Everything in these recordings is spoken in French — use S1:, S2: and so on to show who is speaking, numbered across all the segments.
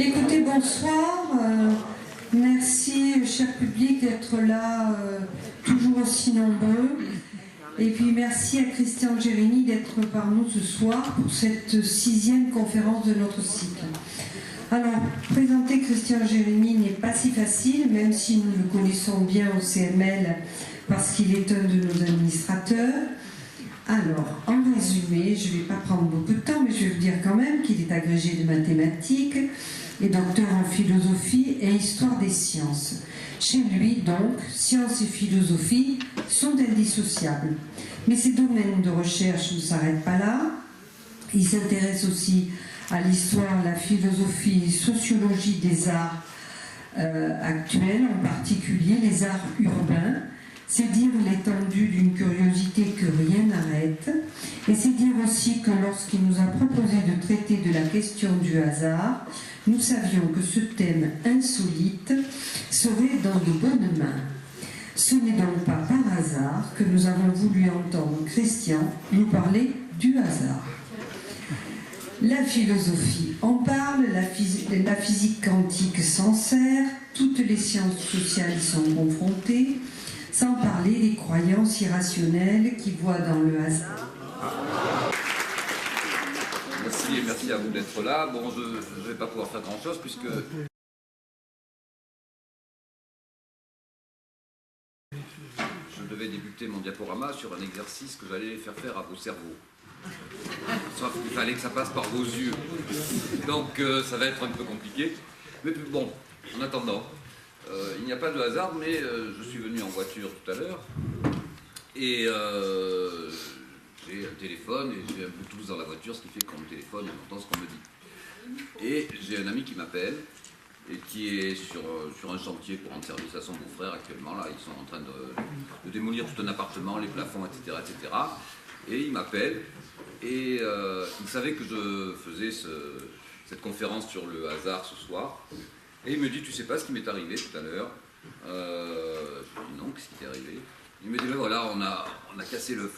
S1: Écoutez, bonsoir. Merci, cher public, d'être là, toujours aussi nombreux. Et puis merci à Christian Gérini d'être par nous ce soir pour cette 6e conférence de notre cycle. Alors, présenter Christian Gérini n'est pas si facile, même si nous le connaissons bien au CML, parce qu'il est un de nos administrateurs. Alors, en résumé, je ne vais pas prendre beaucoup de temps, mais je vais vous dire quand même qu'il est agrégé de mathématiques et docteur en philosophie et histoire des sciences. Chez lui, donc, sciences et philosophie sont indissociables. Mais ses domaines de recherche ne s'arrêtent pas là. Il s'intéresse aussi à l'histoire, la philosophie et sociologie des arts actuels, en particulier les arts urbains. C'est dire l'étendue d'une curiosité que rien n'arrête. Et c'est dire aussi que lorsqu'il nous a proposé de traiter de la question du hasard, nous savions que ce thème insolite serait dans de bonnes mains. Ce n'est donc pas par hasard que nous avons voulu entendre Christian nous parler du hasard. La philosophie en parle, la physique quantique s'en sert, toutes les sciences sociales y sont confrontées, sans parler des croyances irrationnelles qui voient dans le hasard.
S2: Merci et merci à vous d'être là. Bon, je ne vais pas pouvoir faire grand-chose puisque je devais débuter mon diaporama sur un exercice que j'allais faire à vos cerveaux. Sauf qu'il fallait que ça passe par vos yeux. Donc ça va être un peu compliqué. Mais bon, en attendant, il n'y a pas de hasard, mais je suis venu en voiture tout à l'heure et j'ai un téléphone et j'ai un Bluetooth dans la voiture, ce qui fait que quand on me téléphone, on entend ce qu'on me dit. Et j'ai un ami qui m'appelle et qui est sur un chantier pour rendre service à son beau-frère actuellement. Là, ils sont en train de démolir tout un appartement, les plafonds, etc. etc. Et il m'appelle et il savait que je faisais cette conférence sur le hasard ce soir. Et il me dit, tu sais pas ce qui m'est arrivé tout à l'heure? Je lui dis non, qu'est-ce qui t'est arrivé? Il me dit, ben voilà, on a cassé le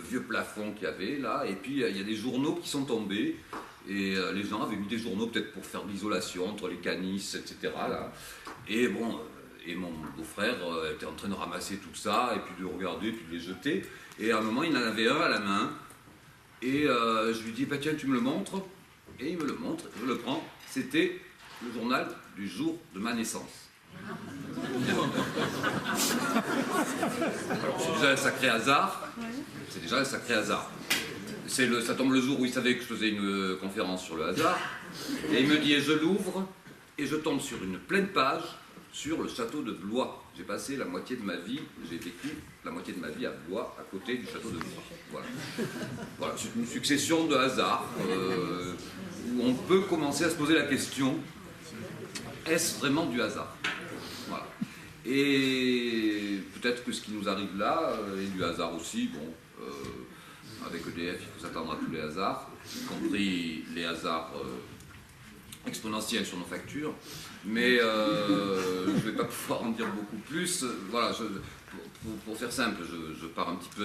S2: vieux plafond qu'il y avait là, et puis il y a des journaux qui sont tombés, et les gens avaient mis des journaux peut-être pour faire de l'isolation entre les canisses, etc. Là. Et bon, et mon beau-frère était en train de ramasser tout ça, et puis de regarder, puis de les jeter, et à un moment il en avait un à la main, et je lui dis, bah, tiens, tu me le montres? Et il me le montre, je le prends, c'était le journal du jour de ma naissance. C'est déjà un sacré hasard. C'est déjà un sacré hasard. Ça tombe le jour où il savait que je faisais une conférence sur le hasard. Et il me dit, et je l'ouvre, et je tombe sur une pleine page sur le château de Blois. J'ai passé la moitié de ma vie, j'ai vécu la moitié de ma vie à Blois, à côté du château de Blois. Voilà, c'est une succession de hasards où on peut commencer à se poser la question, est-ce vraiment du hasard? Voilà. Et peut-être que ce qui nous arrive là est du hasard aussi. Bon, avec EDF, il faut s'attendre à tous les hasards, y compris les hasards exponentiels sur nos factures. Mais je ne vais pas pouvoir en dire beaucoup plus. Voilà, pour faire simple, je pars un petit peu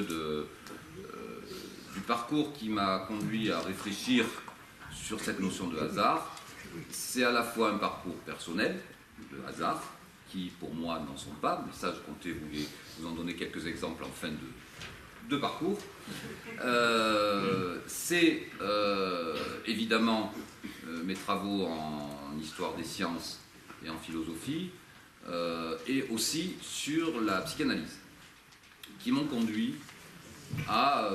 S2: du parcours qui m'a conduit à réfléchir sur cette notion de hasard. C'est à la fois un parcours personnel, de hasard, qui pour moi n'en sont pas, mais ça je comptais vous en donner quelques exemples en fin de parcours. C'est évidemment mes travaux en histoire des sciences et en philosophie, et aussi sur la psychanalyse, qui m'ont conduit à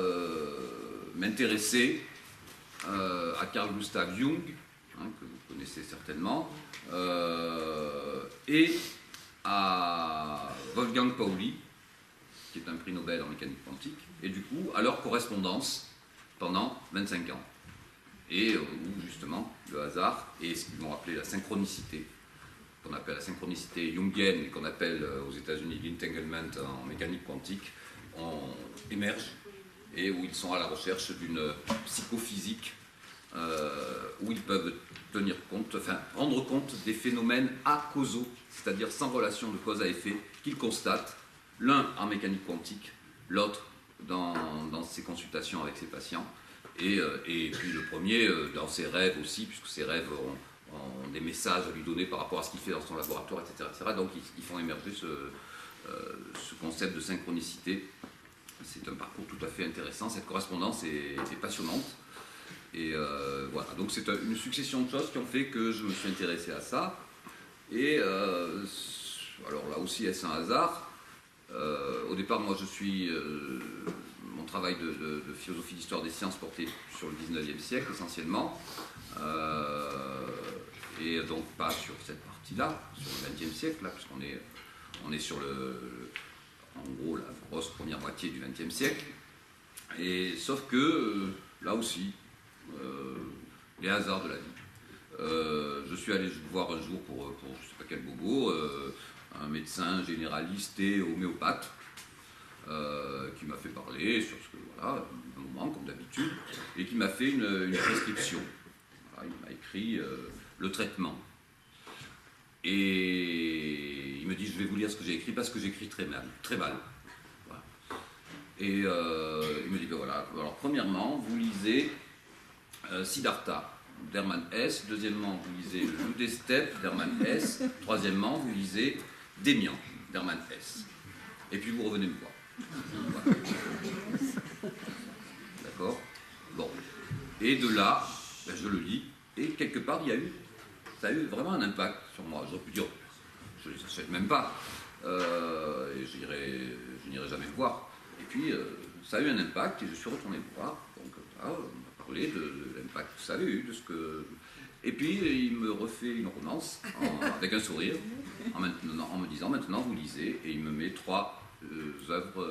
S2: m'intéresser à Carl Gustav Jung, que vous connaissez certainement, et à Wolfgang Pauli, qui est un prix Nobel en mécanique quantique, et du coup à leur correspondance pendant 25 ans. Et où justement le hasard et ce qu'ils vont appeler la synchronicité, qu'on appelle la synchronicité jungienne et qu'on appelle aux États-Unis l'entanglement en mécanique quantique, émergent et où ils sont à la recherche d'une psychophysique où ils peuvent tenir compte, enfin rendre compte des phénomènes acausaux, c'est-à-dire sans relation de cause à effet, qu'ils constatent, l'un en mécanique quantique, l'autre dans ses consultations avec ses patients, et puis le premier dans ses rêves aussi, puisque ses rêves ont des messages à lui donner par rapport à ce qu'il fait dans son laboratoire, etc. etc. Donc ils font émerger ce concept de synchronicité. C'est un parcours tout à fait intéressant, cette correspondance est passionnante. Et voilà, donc c'est une succession de choses qui ont fait que je me suis intéressé à ça. Et alors là aussi, est-ce un hasard? Au départ, moi je suis... mon travail de philosophie d'histoire des sciences portait sur le 19e siècle essentiellement. Et donc pas sur cette partie-là, sur le 20e siècle, là, puisqu'on est sur en gros la grosse première moitié du 20e siècle. Et sauf que là aussi, les hasards de la vie. Je suis allé voir un jour pour je ne sais pas quel bobo, un médecin généraliste et homéopathe qui m'a fait parler sur ce que, voilà, un moment comme d'habitude, et qui m'a fait une prescription. Voilà, il m'a écrit le traitement. Et il me dit, je vais vous lire ce que j'ai écrit parce que j'écris très mal. Voilà. Et il me dit, ben voilà, alors premièrement, vous lisez Siddhartha d'Hermann Hesse, deuxièmement, vous lisez le Loup des steppes d'Hermann Hesse, troisièmement, vous lisez Démian d'Hermann Hesse. Et puis vous revenez me voir. Voilà. D'accord? Bon. Et de là, ben, je le lis, et quelque part, ça a eu vraiment un impact sur moi. J'aurais pu dire, je ne les achète même pas, et je n'irai jamais le voir. Et puis, ça a eu un impact, et je suis retourné le voir. Donc, là, on a parlé de l'impact que ça a eu, de ce que... Et puis, il me refait une romance, avec un sourire, en me disant, maintenant, vous lisez, et il me met 3 œuvres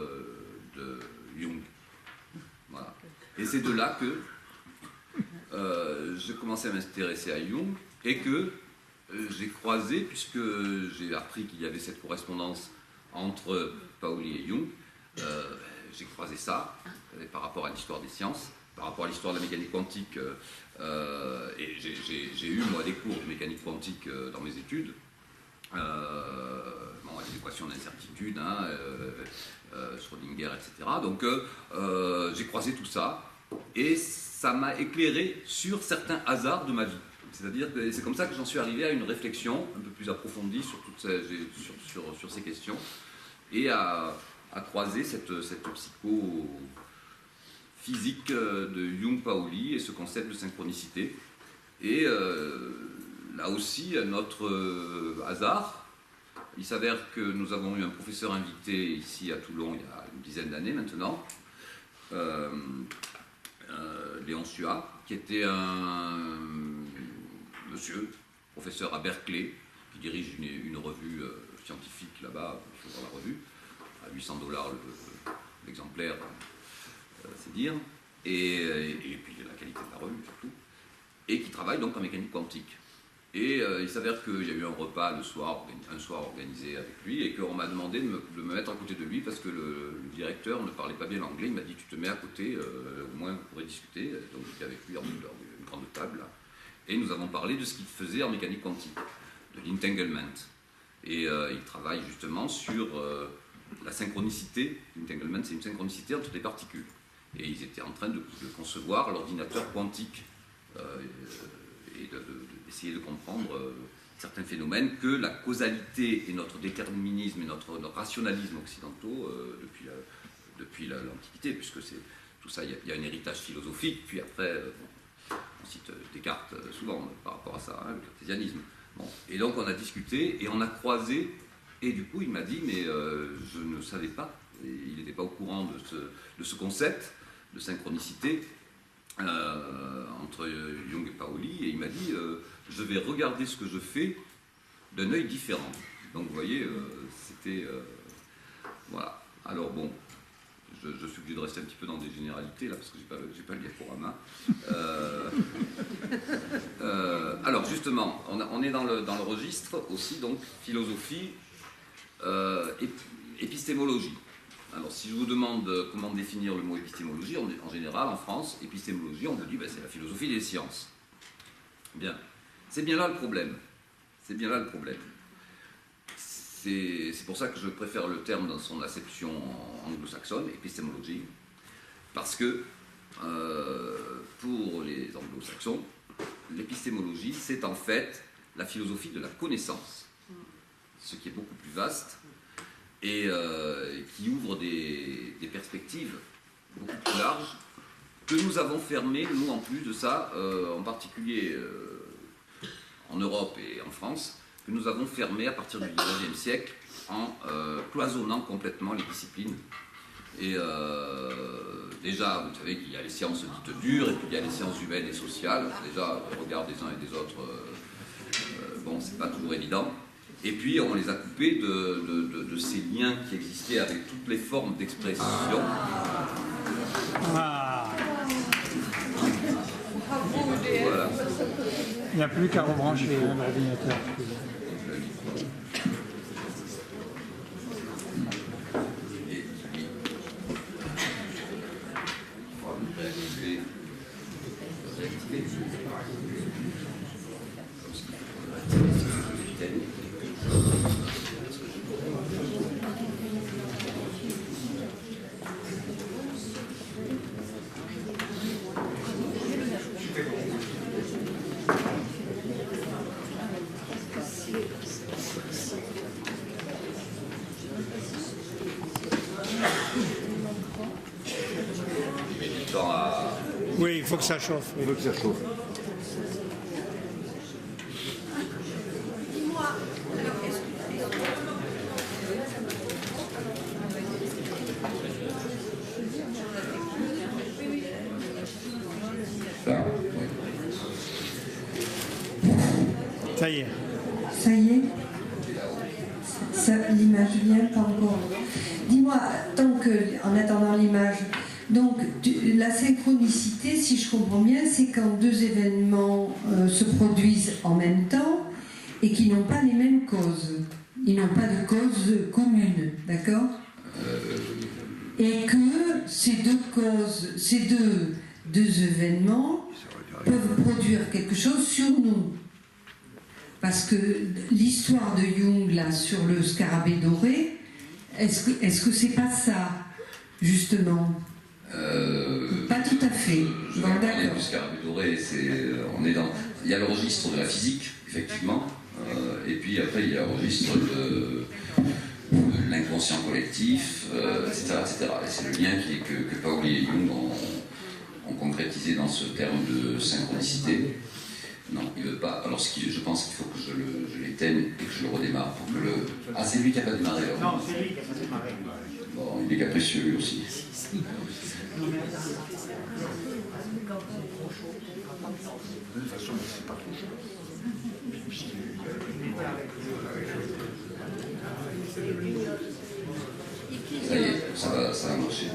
S2: de Jung. Voilà. Et c'est de là que j'ai commencé à m'intéresser à Jung, et que j'ai croisé, puisque j'ai appris qu'il y avait cette correspondance entre Pauli et Jung, j'ai croisé ça par rapport à l'histoire des sciences, par rapport à l'histoire de la mécanique quantique, et j'ai eu, moi, des cours de mécanique quantique dans mes études, les équations d'incertitude, Schrödinger, etc. Donc j'ai croisé tout ça, et ça m'a éclairé sur certains hasards de ma vie. C'est-à-dire que c'est comme ça que j'en suis arrivé à une réflexion un peu plus approfondie sur ces questions, et à croiser cette psycho-physique de Jung-Pauli et ce concept de synchronicité. Et là aussi, notre hasard, il s'avère que nous avons eu un professeur invité ici à Toulon il y a une dizaine d'années maintenant, Léon Suat, qui était un monsieur, professeur à Berkeley, qui dirige une revue scientifique là-bas, il faut voir la revue, à $800 l'exemplaire, c'est dire, et puis la qualité de la revue surtout, et qui travaille donc en mécanique quantique. Et il s'avère qu'il y a eu un repas un soir organisé avec lui, et qu'on m'a demandé de me mettre à côté de lui parce que le directeur ne parlait pas bien l'anglais. Il m'a dit, tu te mets à côté, au moins vous pourrez discuter. Donc j'étais avec lui en dehors d'une grande table, là. Et nous avons parlé de ce qu'il faisait en mécanique quantique, de l'entanglement. Et il travaille justement sur la synchronicité. L'entanglement, c'est une synchronicité entre des particules. Et ils étaient en train de concevoir l'ordinateur quantique et d'essayer de comprendre certains phénomènes que la causalité et notre déterminisme et notre rationalisme occidentaux depuis l'Antiquité, puisque c'est tout ça, il y a un héritage philosophique, puis après, on cite Descartes souvent par rapport à ça, le cartésianisme. Bon. Et donc on a discuté et on a croisé, et du coup il m'a dit, mais je ne savais pas, et il n'était pas au courant de ce concept de synchronicité entre Jung et Pauli, et il m'a dit, je vais regarder ce que je fais d'un œil différent. Donc vous voyez, c'était... voilà. Alors bon, je suis obligé de rester un petit peu dans des généralités là, parce que j'ai pas le diaporama. Alors justement, on est dans le registre aussi, donc philosophie, épistémologie. Alors si je vous demande comment définir le mot épistémologie, en général en France, épistémologie, on vous dit c'est la philosophie des sciences. Bien, c'est bien là le problème. C'est bien là le problème. C'est pour ça que je préfère le terme dans son acception anglo-saxonne, épistémologie, parce que pour les anglo-saxons, l'épistémologie, c'est en fait la philosophie de la connaissance, ce qui est beaucoup plus vaste et qui ouvre des perspectives beaucoup plus larges que nous avons fermées, nous, en plus de ça, en particulier en Europe et en France, que nous avons fermées à partir du XIXe siècle en cloisonnant complètement les disciplines. Et déjà, vous savez qu'il y a les sciences dites dures, et puis il y a les sciences humaines et sociales. Déjà, au regard des uns et des autres, bon, c'est pas toujours évident. Et puis, on les a coupés de ces liens qui existaient avec toutes les formes d'expression.
S3: Ah.
S2: Voilà.
S3: Il n'y a plus qu'à rebrancher l'ordinateur. Oui, il faut que ça chauffe.
S4: Il faut que ça chauffe.
S3: Ça y est.
S1: Ça y est, l'image vient pas encore. Dis-moi, en attendant l'image, donc la synchronicité, si je comprends bien, c'est quand deux événements se produisent en même temps et qui n'ont pas les mêmes causes. Ils n'ont pas de cause commune, d'accord? Et que ces deux causes, ces deux événements peuvent produire quelque chose sur nous. Parce que l'histoire de Jung, là, sur le scarabée doré, est-ce que c'est pas ça, justement? Pas tout à fait.
S5: Je vais parler du scarabée doré, il y a le registre de la physique, effectivement, et puis après il y a le registre de l'inconscient collectif, etc., etc. Et c'est le lien que Pauli et Jung ont concrétisé dans ce terme de synchronicité. Non, il ne veut pas. Alors je pense qu'il faut que je l'éteigne et que je le redémarre pour que le... Ah, c'est lui qui n'a pas démarré alors.
S3: Non, c'est lui qui n'a pas démarré.
S5: Bon, il est capricieux lui aussi. Ça y est, ça va marcher.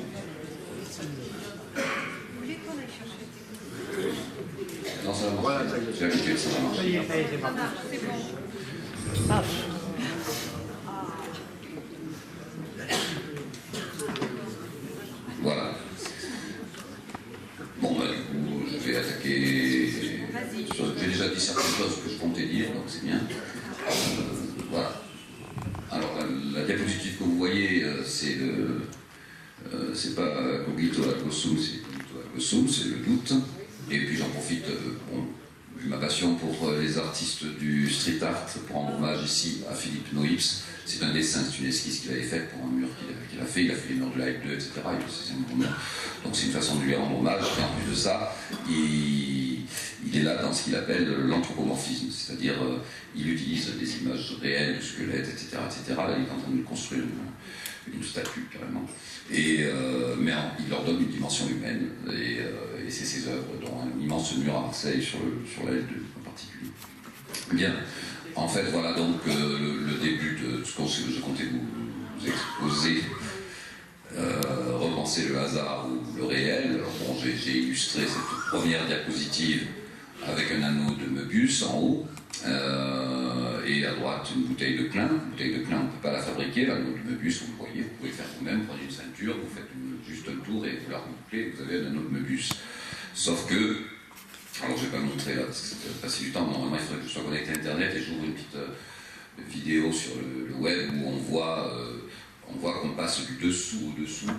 S5: Non, ça va marcher.
S4: Voilà,
S5: J'ai ajouté, ça va marcher.
S3: Ça y est, c'est parti. Ah.
S5: Voilà. Bon, bah, du coup, je vais attaquer. J'ai déjà dit certaines choses que je comptais dire, donc c'est bien. Voilà. Alors, la diapositive que vous voyez, c'est pas cogito ergo sum, c'est cogito ergo sum, c'est le doute. Et puis j'en profite, vu ma passion pour les artistes du street art, pour rendre hommage ici à Philippe Noïps. C'est un dessin, c'est une esquisse qu'il avait faite pour un mur qu'il a fait. Il a fait les murs de la F2, etc. Donc c'est une façon de lui rendre hommage. Et en plus de ça, il est là dans ce qu'il appelle l'anthropomorphisme, c'est-à-dire il utilise des images réelles, du squelette, etc., etc. Là, il est en train de construire une statue carrément. Mais il leur donne une dimension humaine. Et c'est ses œuvres, dont un immense mur à Marseille sur la L2 en particulier. Bien. En fait, voilà donc le début de ce que je comptais vous exposer. Repenser le hasard ou le réel. Alors bon, j'ai illustré cette première diapositive avec un anneau de Möbius en haut, et à droite une bouteille de Klein. Une bouteille de Klein, on ne peut pas la fabriquer, l'anneau de Möbius, vous le voyez, vous pouvez le faire vous-même, prenez une ceinture, vous faites juste un tour et vous la rebouclez, vous avez un anneau de Möbius. Sauf que, alors je ne vais pas le montrer là, parce que ça peut passer du temps, normalement il faudrait que je sois connecté à Internet et j'ouvre une petite vidéo sur le web où on voit qu'on passe du dessous au dessous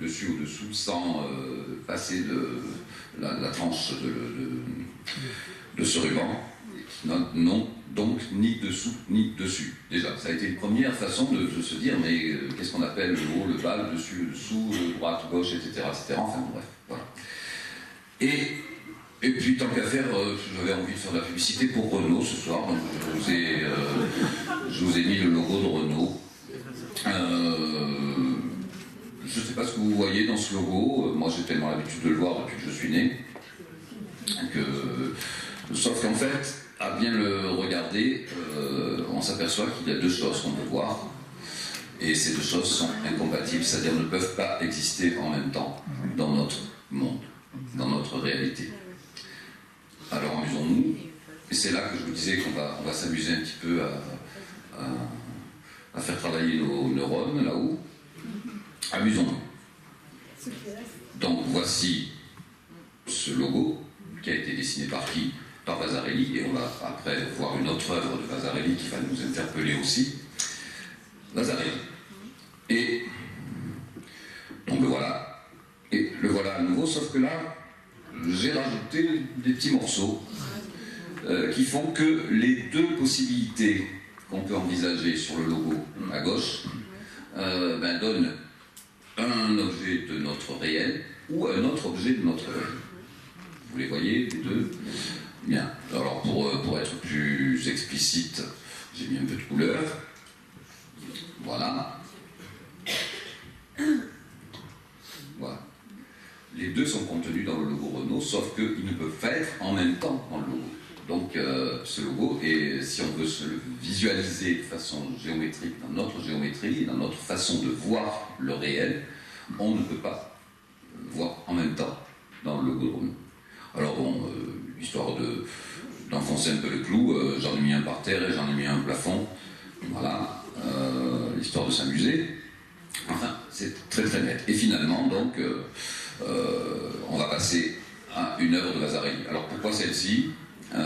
S5: dessus ou dessous sans passer la tranche de ce ruban. Non, donc ni dessous ni dessus. Déjà, ça a été une première façon de se dire, mais qu'est-ce qu'on appelle le haut, le bas, le dessus, le dessous, droite, gauche, etc. Enfin bref, voilà. Et puis tant qu'à faire, j'avais envie de faire de la publicité pour Renault ce soir, donc je vous ai mis le logo de Renault. Je ne sais pas ce que vous voyez dans ce logo, moi j'ai tellement l'habitude de le voir depuis que je suis né, sauf qu'en fait, à bien le regarder, on s'aperçoit qu'il y a deux choses qu'on peut voir, et ces deux choses sont incompatibles, c'est-à-dire ne peuvent pas exister en même temps dans notre monde, dans notre réalité. Alors amusons-nous, et c'est là que je vous disais qu'on va s'amuser un petit peu à faire travailler nos neurones là-haut. Amusons-nous. Donc voici ce logo qui a été dessiné par qui? Par Vasarely, et on va après voir une autre œuvre de Vasarely qui va nous interpeller aussi. Vasarely. Et donc le voilà. Et le voilà à nouveau, sauf que là, j'ai rajouté des petits morceaux qui font que les deux possibilités qu'on peut envisager sur le logo à gauche donnent un objet de notre réel ou un autre objet de notre réel. Vous les voyez, les deux? Bien. Alors pour être plus explicite, j'ai mis un peu de couleur. Voilà. Voilà. Les deux sont contenus dans le logo Renault, sauf qu'ils ne peuvent pas être en même temps dans le logo. Donc ce logo, et si on veut se le visualiser de façon géométrique, dans notre géométrie, dans notre façon de voir le réel, on ne peut pas voir en même temps dans le logo de Renault. Alors bon, histoire d'enfoncer un peu le clou, j'en ai mis un par terre et j'en ai mis un au plafond, voilà, histoire de s'amuser. Enfin, c'est très très net. Et finalement, donc, on va passer à une œuvre de Vasarely. Alors pourquoi celle-ci? Elle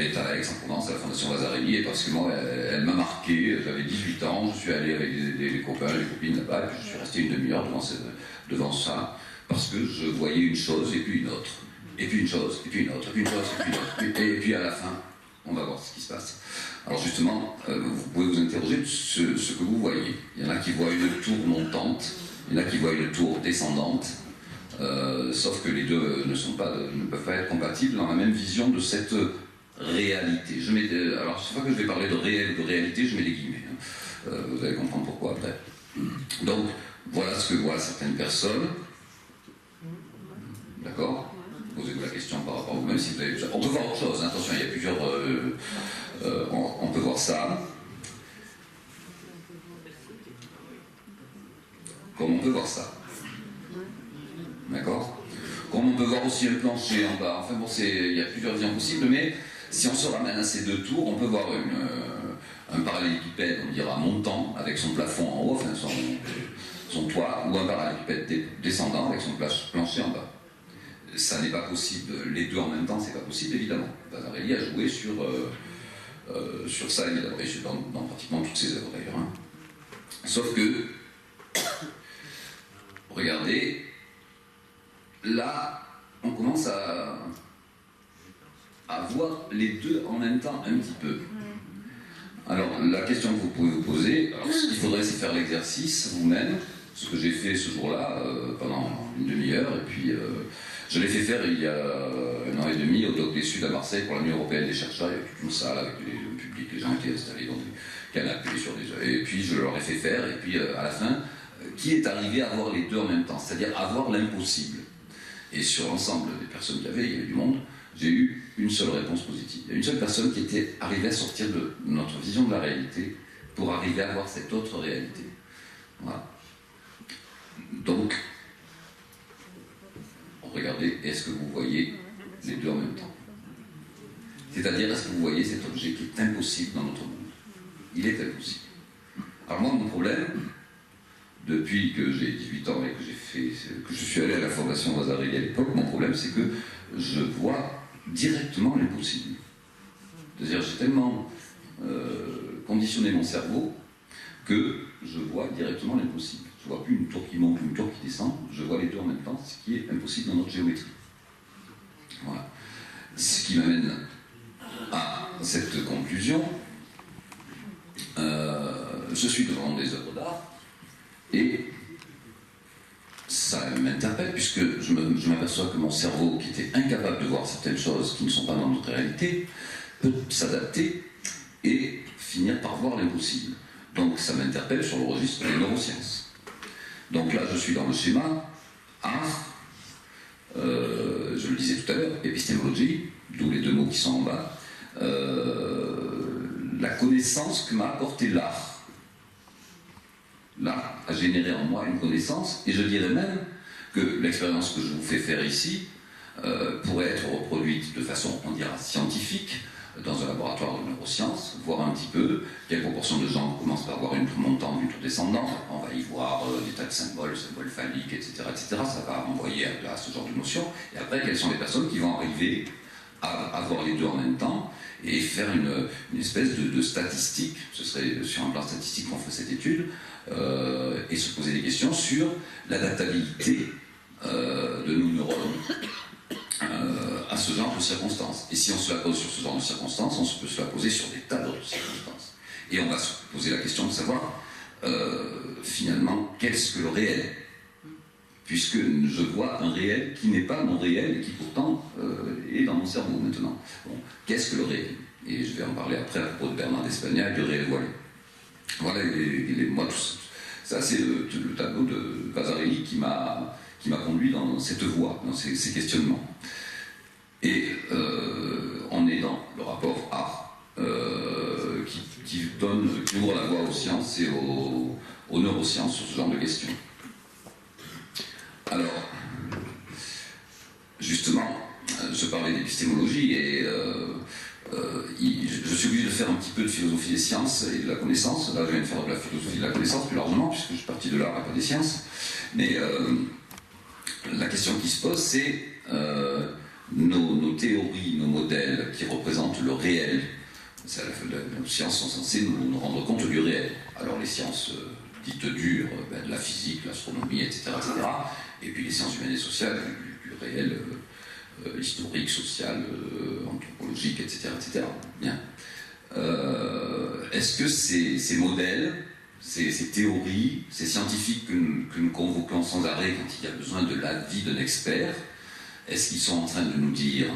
S5: est à Aix-en-Provence, à la Fondation Vasarely, et parce que moi, elle m'a marqué. J'avais 18 ans, je suis allé avec des copains, des copines là-bas, et puis je suis resté une demi-heure devant ça, parce que je voyais une chose, et puis une autre, et puis une chose, et puis une autre, et puis une chose, et puis une autre, et puis à la fin, on va voir ce qui se passe. Alors justement, vous pouvez vous interroger de ce que vous voyez. Il y en a qui voient une tour montante, il y en a qui voient une tour descendante, sauf que les deux ne peuvent pas être compatibles dans la même vision de cette réalité. Alors chaque fois que je vais parler de réel ou de réalité, je mets des guillemets. Vous allez comprendre pourquoi après. Donc, voilà ce que voient certaines personnes. D'accord? Posez-vous la question par rapport à vous-même si vous avez... On peut voir autre chose, hein. Attention, il y a plusieurs... on peut voir ça. Comme on peut voir ça. D'accord? Comme on peut voir aussi un plancher en bas. Enfin bon, il y a plusieurs visions possibles, mais si on se ramène à ces deux tours, on peut voir un parallélépipède, on dira montant, avec son plafond en haut, enfin son toit, ou un parallélépipède descendant avec son plancher en bas. Ça n'est pas possible, les deux en même temps, c'est pas possible évidemment. Vasarely a joué sur ça évidemment, et dans pratiquement toutes ses œuvres d'ailleurs. Hein. Sauf que, regardez, là, on commence à voir les deux en même temps un petit peu. Alors, la question que vous pouvez vous poser, alors ce qu'il faudrait, c'est faire l'exercice vous-même, ce que j'ai fait ce jour-là pendant une demi-heure, et puis je l'ai fait faire il y a 1 an et demi au Doc des Sud à Marseille pour la Nuit européenne des chercheurs. Il y a toute une salle avec le public, les gens étaient installés dans des canapés sur des... Et puis je leur ai fait faire, et puis à la fin, qui est arrivé à voir les deux en même temps, c'est-à-dire à voir l'impossible. Et sur l'ensemble des personnes qu'il y avait du monde, j'ai eu une seule réponse positive. Il y a une seule personne qui était arrivée à sortir de notre vision de la réalité pour arriver à voir cette autre réalité. Voilà. Donc, regardez, est-ce que vous voyez les deux en même temps? C'est-à-dire, est-ce que vous voyez cet objet qui est impossible dans notre monde? Il est impossible. Alors moi, mon problème, depuis que j'ai 18 ans et que je suis allé à la Fondation Vasarely à l'époque, mon problème, c'est que je vois directement l'impossible. C'est-à-dire, j'ai tellement conditionné mon cerveau que je vois directement l'impossible. Je ne vois plus une tour qui monte, une tour qui descend, je vois les deux en même temps, ce qui est impossible dans notre géométrie. Voilà. Ce qui m'amène à cette conclusion. Je suis devant des œuvres d'art et ça m'interpelle puisque je m'aperçois que mon cerveau, qui était incapable de voir certaines choses qui ne sont pas dans notre réalité, peut s'adapter et finir par voir l'impossible. Donc ça m'interpelle sur le registre des neurosciences. Donc là, je suis dans le schéma art, je le disais tout à l'heure, épistémologie, d'où les deux mots qui sont en bas, la connaissance que m'a apporté l'art. L'art a généré en moi une connaissance, et je dirais même que l'expérience que je vous fais faire ici pourrait être reproduite de façon, on dira, scientifique, dans un laboratoire de neurosciences, voir un petit peu quelle proportion de gens commencent par avoir une tour montante, une tour descendante. On va y voir des tas de symboles phalliques, etc., etc. Ça va renvoyer à ce genre de notion. Et après, quelles sont les personnes qui vont arriver à voir les deux en même temps et faire une espèce de statistique, ce serait sur un plan statistique qu'on ferait cette étude, et se poser des questions sur l'adaptabilité de nos neurones à ce genre de circonstances. Et si on se la pose sur ce genre de circonstances, on peut se la poser sur des tas d'autres circonstances. Et on va se poser la question de savoir, finalement, qu'est-ce que le réel ? Puisque je vois un réel qui n'est pas mon réel et qui pourtant est dans mon cerveau maintenant. Bon, qu'est-ce que le réel ? Et je vais en parler après à propos de Bernard d'Espagnac, de réel voilé. Voilà, moi, tout ça c'est le tableau de Vasarely qui m'a conduit dans cette voie, dans ces questionnements. Et on est dans le rapport art, qui ouvre la voie aux sciences et aux neurosciences sur ce genre de questions. Alors, justement, je parlais d'épistémologie et je suis obligé de faire un petit peu de philosophie des sciences et de la connaissance. Là, je viens de faire de la philosophie de la connaissance plus largement, puisque je suis parti de l'art et pas des sciences. Mais la question qui se pose, c'est nos théories, nos modèles qui représentent le réel. Les sciences sont censées nous rendre compte du réel. Alors les sciences dites dures, de la physique, l'astronomie, etc., etc., et puis les sciences humaines et sociales, du réel historique, social, anthropologique, etc., etc. Bien. Est-ce que ces modèles, ces théories, ces scientifiques que nous convoquons sans arrêt quand il y a besoin de l'avis d'un expert, est-ce qu'ils sont en train de nous dire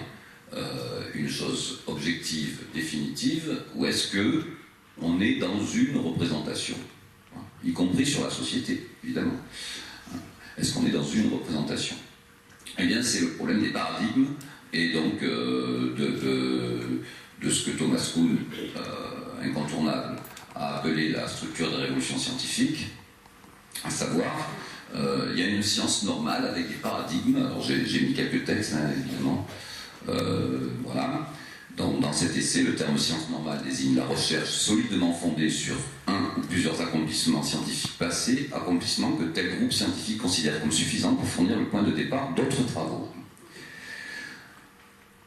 S5: une chose objective, définitive, ou est-ce qu'on est dans une représentation, y compris sur la société, évidemment. Est-ce qu'on est dans une représentation ? Eh bien, c'est le problème des paradigmes, et donc de ce que Thomas Kuhn, incontournable, a appelé la structure de révolution scientifique, à savoir, il y a une science normale avec des paradigmes. Alors j'ai mis quelques textes, hein, évidemment. Voilà. Donc, dans cet essai, le terme science normale désigne la recherche solidement fondée sur un ou plusieurs accomplissements scientifiques passés, accomplissements que tel groupe scientifique considère comme suffisants pour fournir le point de départ d'autres travaux.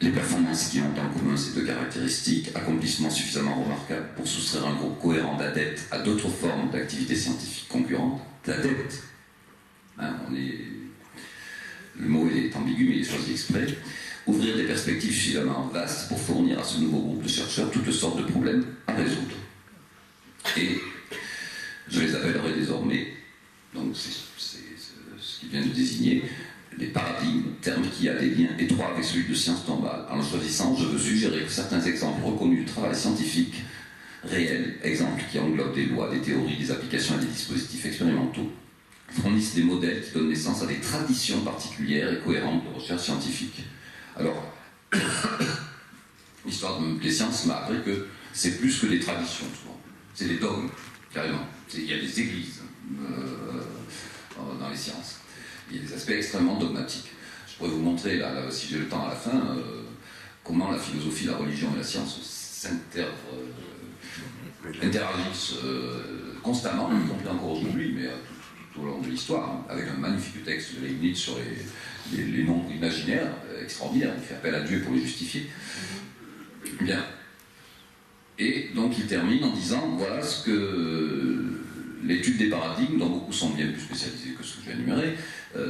S5: Les performances qui ont en commun ces deux caractéristiques, accomplissements suffisamment remarquables pour soustraire un groupe cohérent d'adeptes à d'autres formes d'activités scientifiques concurrentes, d'adeptes, hein, le mot est ambigu mais il est choisi exprès, ouvrir des perspectives suffisamment vastes pour fournir à ce nouveau groupe de chercheurs toutes sortes de problèmes à résoudre. Et je les appellerai désormais, donc c'est ce qu'il vient de désigner, les paradigmes, terme qui a des liens étroits avec celui de science normale. En le choisissant, je veux suggérer que certains exemples reconnus du travail scientifique réel, exemples qui englobent des lois, des théories, des applications et des dispositifs expérimentaux, fournissent des modèles qui donnent naissance à des traditions particulières et cohérentes de recherche scientifique. Alors, l'histoire des sciences m'a appris que c'est plus que des traditions, souvent. C'est des dogmes, carrément. Il y a des églises dans les sciences. Il y a des aspects extrêmement dogmatiques. Je pourrais vous montrer, là, si j'ai le temps à la fin, comment la philosophie, la religion et la science interagissent constamment, y compris encore aujourd'hui, mais tout au long de l'histoire, hein, avec un magnifique texte de Leibniz sur les nombres imaginaires, extraordinaire, il fait appel à Dieu pour les justifier. Bien. Et donc il termine en disant, voilà ce que l'étude des paradigmes, dont beaucoup sont bien plus spécialisés que ce que je vais énumérer,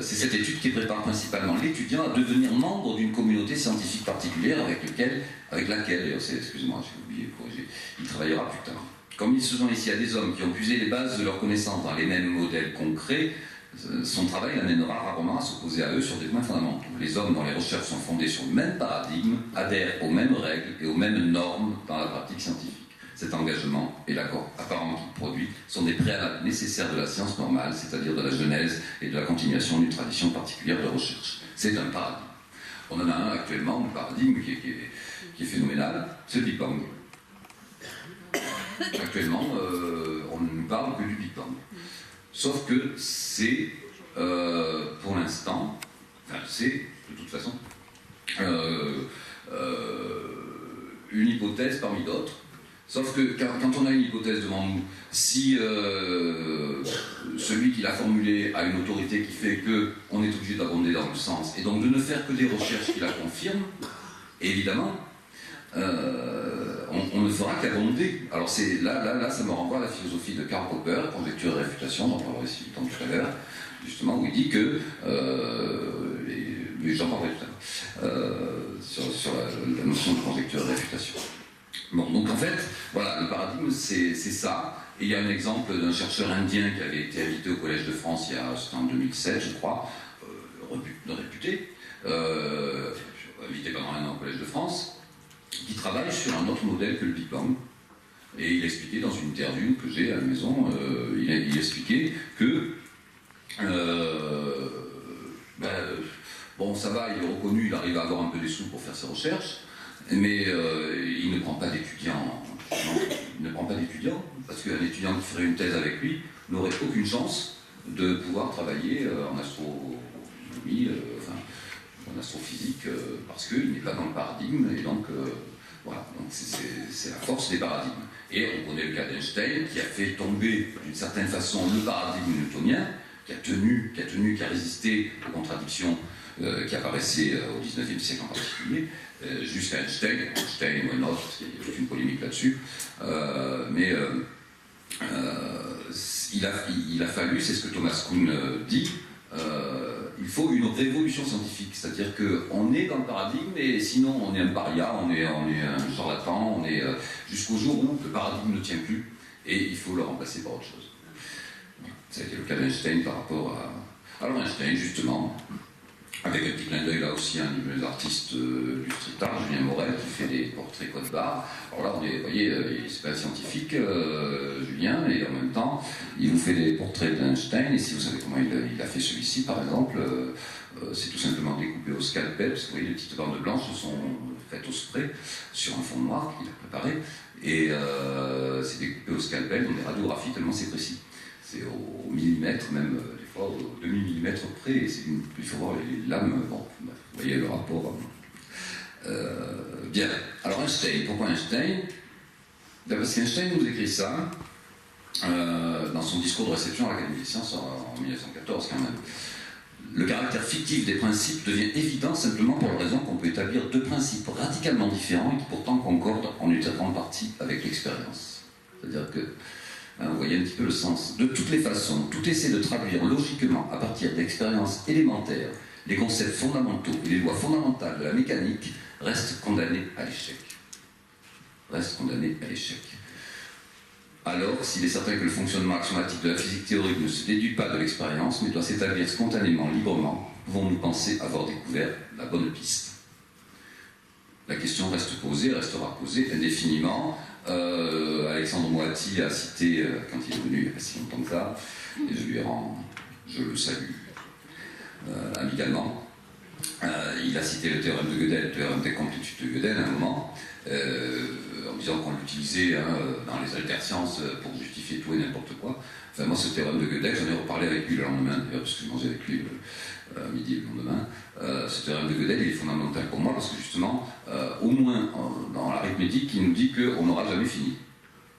S5: c'est cette étude qui prépare principalement l'étudiant à devenir membre d'une communauté scientifique particulière avec laquelle, d'ailleurs, excusez-moi, j'ai oublié de corriger, il travaillera plus tard. Comme il se sont ici à des hommes qui ont puisé les bases de leurs connaissances dans les mêmes modèles concrets, son travail l'amènera rarement à s'opposer à eux sur des points fondamentaux. Les hommes dont les recherches sont fondées sur le même paradigme adhèrent aux mêmes règles et aux mêmes normes dans la pratique scientifique. Cet engagement et l'accord apparent qu'il produit sont des préalables nécessaires de la science normale, c'est-à-dire de la genèse et de la continuation d'une tradition particulière de recherche. C'est un paradigme. On en a un actuellement, un paradigme qui est phénoménal, c'est le Big Bang. Actuellement, on ne parle que du Big Bang. Sauf que c'est, pour l'instant, enfin c'est, de toute façon, une hypothèse parmi d'autres. Sauf que quand on a une hypothèse devant nous, si celui qui l'a formulée a une autorité qui fait qu'on est obligé d'abonder dans le sens, et donc de ne faire que des recherches qui la confirment, évidemment, on ne fera qu'abonder. Alors là, ça me renvoie à la philosophie de Karl Popper, conjecture et réfutation, dont on parlera ici tout à l'heure, justement, où il dit que, j'en parlerai tout à l'heure, sur la notion de conjecture et réfutation. Bon, donc en fait, voilà, le paradigme, c'est ça. Et il y a un exemple d'un chercheur indien qui avait été invité au Collège de France, c'était en 2007, je crois, réputé, invité pendant un an au Collège de France, qui travaille sur un autre modèle que le Big Bang. Et il expliquait dans une interview que j'ai à la maison, il expliquait que bon, ça va, il est reconnu, il arrive à avoir un peu des sous pour faire ses recherches, mais il ne prend pas d'étudiants. Il ne prend pas d'étudiants, parce qu'un étudiant qui ferait une thèse avec lui n'aurait aucune chance de pouvoir travailler en astronomie, en astrophysique, parce qu'il n'est pas dans le paradigme, et donc voilà, donc c'est la force des paradigmes. Et on connaît le cas d'Einstein, qui a fait tomber d'une certaine façon le paradigme newtonien, qui a résisté aux contradictions qui apparaissaient au XIXe siècle en particulier, jusqu'à Einstein ou un autre, il y a toute une polémique là-dessus, mais il a fallu, c'est ce que Thomas Kuhn dit, il faut une révolution scientifique, c'est-à-dire qu'on est dans le paradigme, et sinon on est un paria, on est un charlatan, on est jusqu'au jour où le paradigme ne tient plus, et il faut le remplacer par autre chose. Ça a été le cas d'Einstein par rapport à... Alors Einstein, justement, avec un petit clin d'œil là aussi, un des artistes du street art, Julien Morel, qui fait des portraits code barre. Alors là, vous voyez, c'est pas un scientifique, Julien, et en même temps, il vous fait des portraits d'Einstein, et si vous savez comment il a fait celui-ci, par exemple, c'est tout simplement découpé au scalpel, parce que vous voyez, les petites bandes blanches sont faites au spray, sur un fond noir qu'il a préparé, et c'est découpé au scalpel, dans des radiographies, tellement c'est précis. C'est au millimètre, même des fois au demi-millimètre près, et il faut voir les lames, bon, vous voyez le rapport. Bien, alors Einstein, pourquoi Einstein? Parce qu'Einstein nous écrit ça dans son discours de réception à l'Académie des Sciences en 1914 quand même. Le caractère fictif des principes devient évident simplement pour la raison qu'on peut établir deux principes radicalement différents et qui pourtant concordent en une grande partie avec l'expérience. C'est-à-dire que vous voyez un petit peu le sens. De toutes les façons, tout essaie de traduire logiquement, à partir d'expériences élémentaires, les concepts fondamentaux et les lois fondamentales de la mécanique reste condamné à l'échec. Reste condamné à l'échec. Alors, s'il est certain que le fonctionnement axiomatique de la physique théorique ne se déduit pas de l'expérience, mais doit s'établir spontanément, librement, pouvons-nous penser avoir découvert la bonne piste? La question reste posée, restera posée indéfiniment. Alexandre Moatti a cité, quand il est venu il y a pas si longtemps que ça, et je le salue amicalement, il a cité le théorème de Gödel, le théorème des complétudes de Gödel à un moment, en disant qu'on l'utilisait dans les altersciences pour justifier tout et n'importe quoi. Enfin, moi, ce théorème de Gödel, j'en ai reparlé avec lui le lendemain, d'ailleurs, parce que je mangeais avec lui à midi le lendemain. Ce théorème de Gödel, il est fondamental pour moi, parce que justement, au moins dans l'arithmétique, il nous dit qu'on n'aura jamais fini.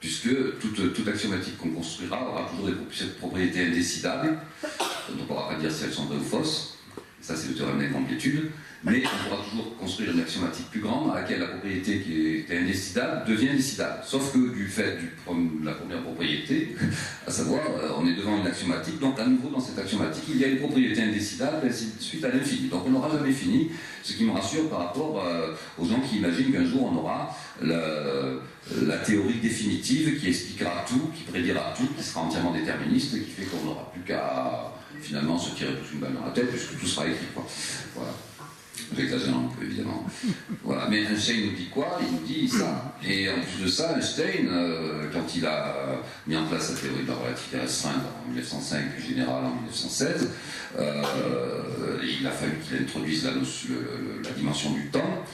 S5: Puisque toute axiomatique qu'on construira aura toujours des propriétés indécidables, donc on ne pourra pas dire si elles sont vraies ou fausses. ça c'est le théorème d'incomplétude, mais on pourra toujours construire une axiomatique plus grande dans laquelle la propriété qui était indécidable devient décidable. Sauf que du fait de la première propriété, à savoir, on est devant une axiomatique, donc à nouveau dans cette axiomatique, il y a une propriété indécidable, et ainsi de suite à l'infini. Donc on n'aura jamais fini, ce qui me rassure par rapport aux gens qui imaginent qu'un jour on aura la théorie définitive qui expliquera tout, qui prédira tout, qui sera entièrement déterministe, et qui fait qu'on n'aura plus qu'à finalement se tirer tous une balle dans la tête, puisque tout sera écrit, quoi. Voilà. J'exagère un peu, évidemment. Voilà. Mais Einstein nous dit quoi? Il nous dit ça. Et en plus de ça, Einstein, quand il a mis en place la théorie de la relativité restreinte en 1905, puis générale en 1916, il a fallu qu'il introduise la dimension du temps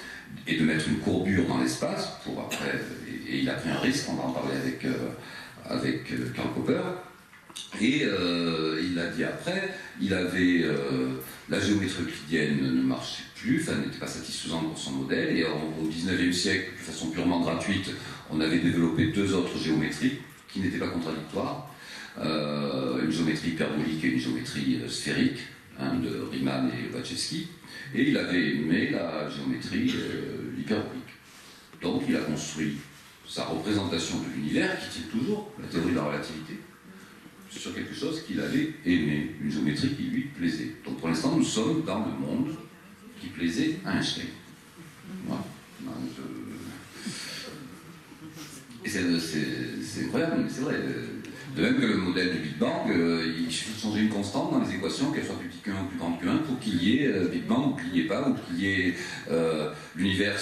S5: et de mettre une courbure dans l'espace pour après. Et il a pris un risque, on va en parler avec Karl Popper. Et il a dit après, il avait la géométrie euclidienne ne marchait plus, enfin n'était pas satisfaisante pour son modèle, et au 19e siècle, de façon purement gratuite, on avait développé deux autres géométries qui n'étaient pas contradictoires, une géométrie hyperbolique et une géométrie sphérique, hein, de Riemann et Lobachevsky, et il avait aimé la géométrie hyperbolique. Donc il a construit sa représentation de l'univers, qui tient toujours, la théorie de la relativité, sur quelque chose qu'il avait aimé, une géométrie qui lui plaisait. Donc pour l'instant, nous sommes dans le monde qui plaisait à Einstein. Voilà. Et c'est incroyable, mais c'est vrai. De même que le modèle du Big Bang, il suffit de changer une constante dans les équations, qu'elle soit plus petite que 1 ou plus grande que 1, pour qu'il y ait Big Bang ou qu'il n'y ait pas, ou qu'il y ait l'univers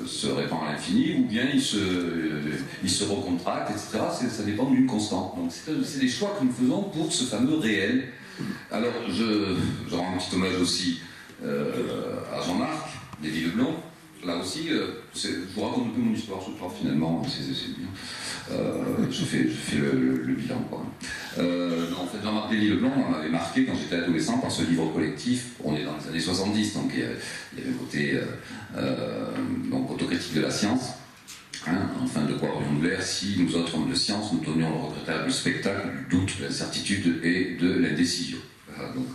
S5: se répand à l'infini, ou bien il se recontracte, etc. Ça dépend d'une constante. Donc c'est des choix que nous faisons pour ce fameux réel. Alors je rends un petit hommage aussi à Jean-Marc, Lévy-Leblond. Là aussi, je vous raconte un peu mon histoire, je crois, finalement, c'est bien. Je fais le bilan, quoi. En fait, Jean-Marc Lévy-Leblond m'avait marqué quand j'étais adolescent par ce livre collectif. On est dans les années 70, donc il y avait un côté donc, autocritique de la science. Hein, enfin, de quoi aurions-nous l'air si nous autres hommes de science nous tenions le regrettable spectacle du doute, de l'incertitude et de l'indécision. Voilà, donc,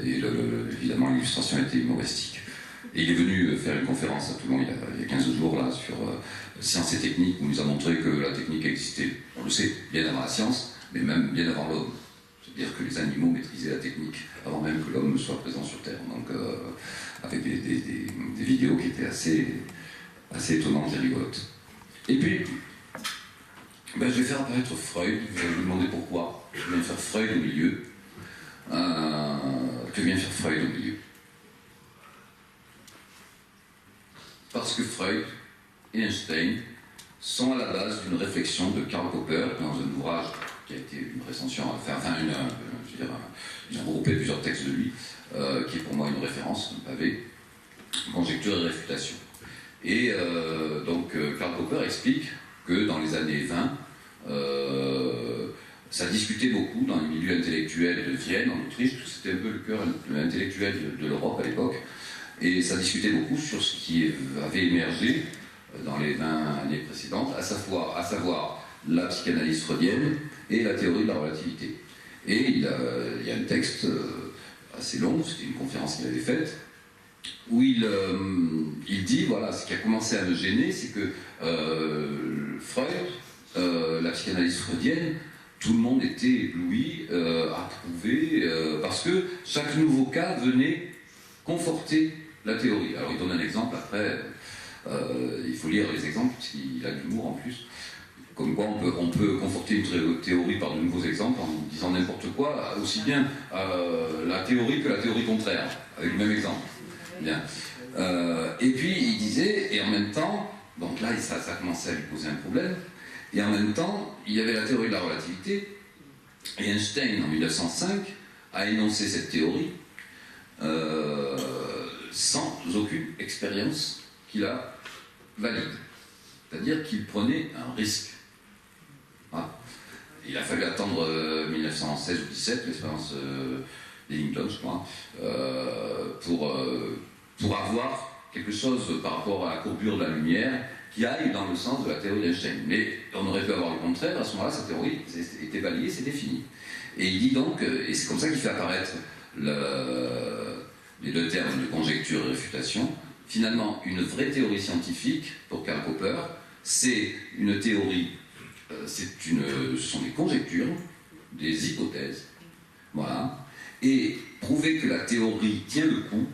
S5: évidemment, l'illustration était humoristique. Et il est venu faire une conférence à Toulon il y a 15 jours là, sur science et technique, où il nous a montré que la technique existait, on le sait, bien avant la science, mais même bien avant l'homme. C'est-à-dire que les animaux maîtrisaient la technique avant même que l'homme soit présent sur Terre. Donc, avec des vidéos qui étaient assez étonnantes et rigolotes. Et puis, je vais faire apparaître Freud. Vous allez vous demander pourquoi. Je viens faire Freud au milieu. Que vient faire Freud au milieu? Parce que Freud et Einstein sont à la base d'une réflexion de Karl Popper dans un ouvrage qui a été une recension, ils ont regroupé plusieurs textes de lui, qui est pour moi une référence, un pavé, conjecture et réfutation. Et donc Karl Popper explique que dans les années 20, ça discutait beaucoup dans les milieux intellectuels de Vienne, en Autriche, parce que c'était un peu le cœur intellectuel de l'Europe à l'époque. Et ça discutait beaucoup sur ce qui avait émergé dans les 20 années précédentes, à savoir la psychanalyse freudienne et la théorie de la relativité. Et il y a un texte assez long, c'était une conférence qu'il avait faite, où il dit, voilà, ce qui a commencé à me gêner, c'est que Freud, la psychanalyse freudienne, tout le monde était ébloui, approuvé, parce que chaque nouveau cas venait conforter la théorie. Alors il donne un exemple, après, il faut lire les exemples, puisqu'il a de l'humour en plus. Comme quoi on peut conforter une théorie par de nouveaux exemples en disant n'importe quoi, aussi bien la théorie que la théorie contraire, avec le même exemple. Bien. Et puis il disait, et en même temps, donc là ça commençait à lui poser un problème, et en même temps, il y avait la théorie de la relativité, et Einstein en 1905 a énoncé cette théorie sans aucune expérience qu'il a valide. C'est-à-dire qu'il prenait un risque. Voilà. Il a fallu attendre 1916 ou 17, l'expérience d'Ellington, je crois, pour avoir quelque chose par rapport à la courbure de la lumière qui aille dans le sens de la théorie d'Einstein. Mais on aurait pu avoir le contraire, à ce moment-là, sa théorie était validée, c'était fini. Et il dit donc, et c'est comme ça qu'il fait apparaître les deux termes de conjecture et réfutation, finalement, une vraie théorie scientifique, pour Karl Popper, c'est une théorie, ce sont des conjectures, des hypothèses, voilà, et prouver que la théorie tient le coup,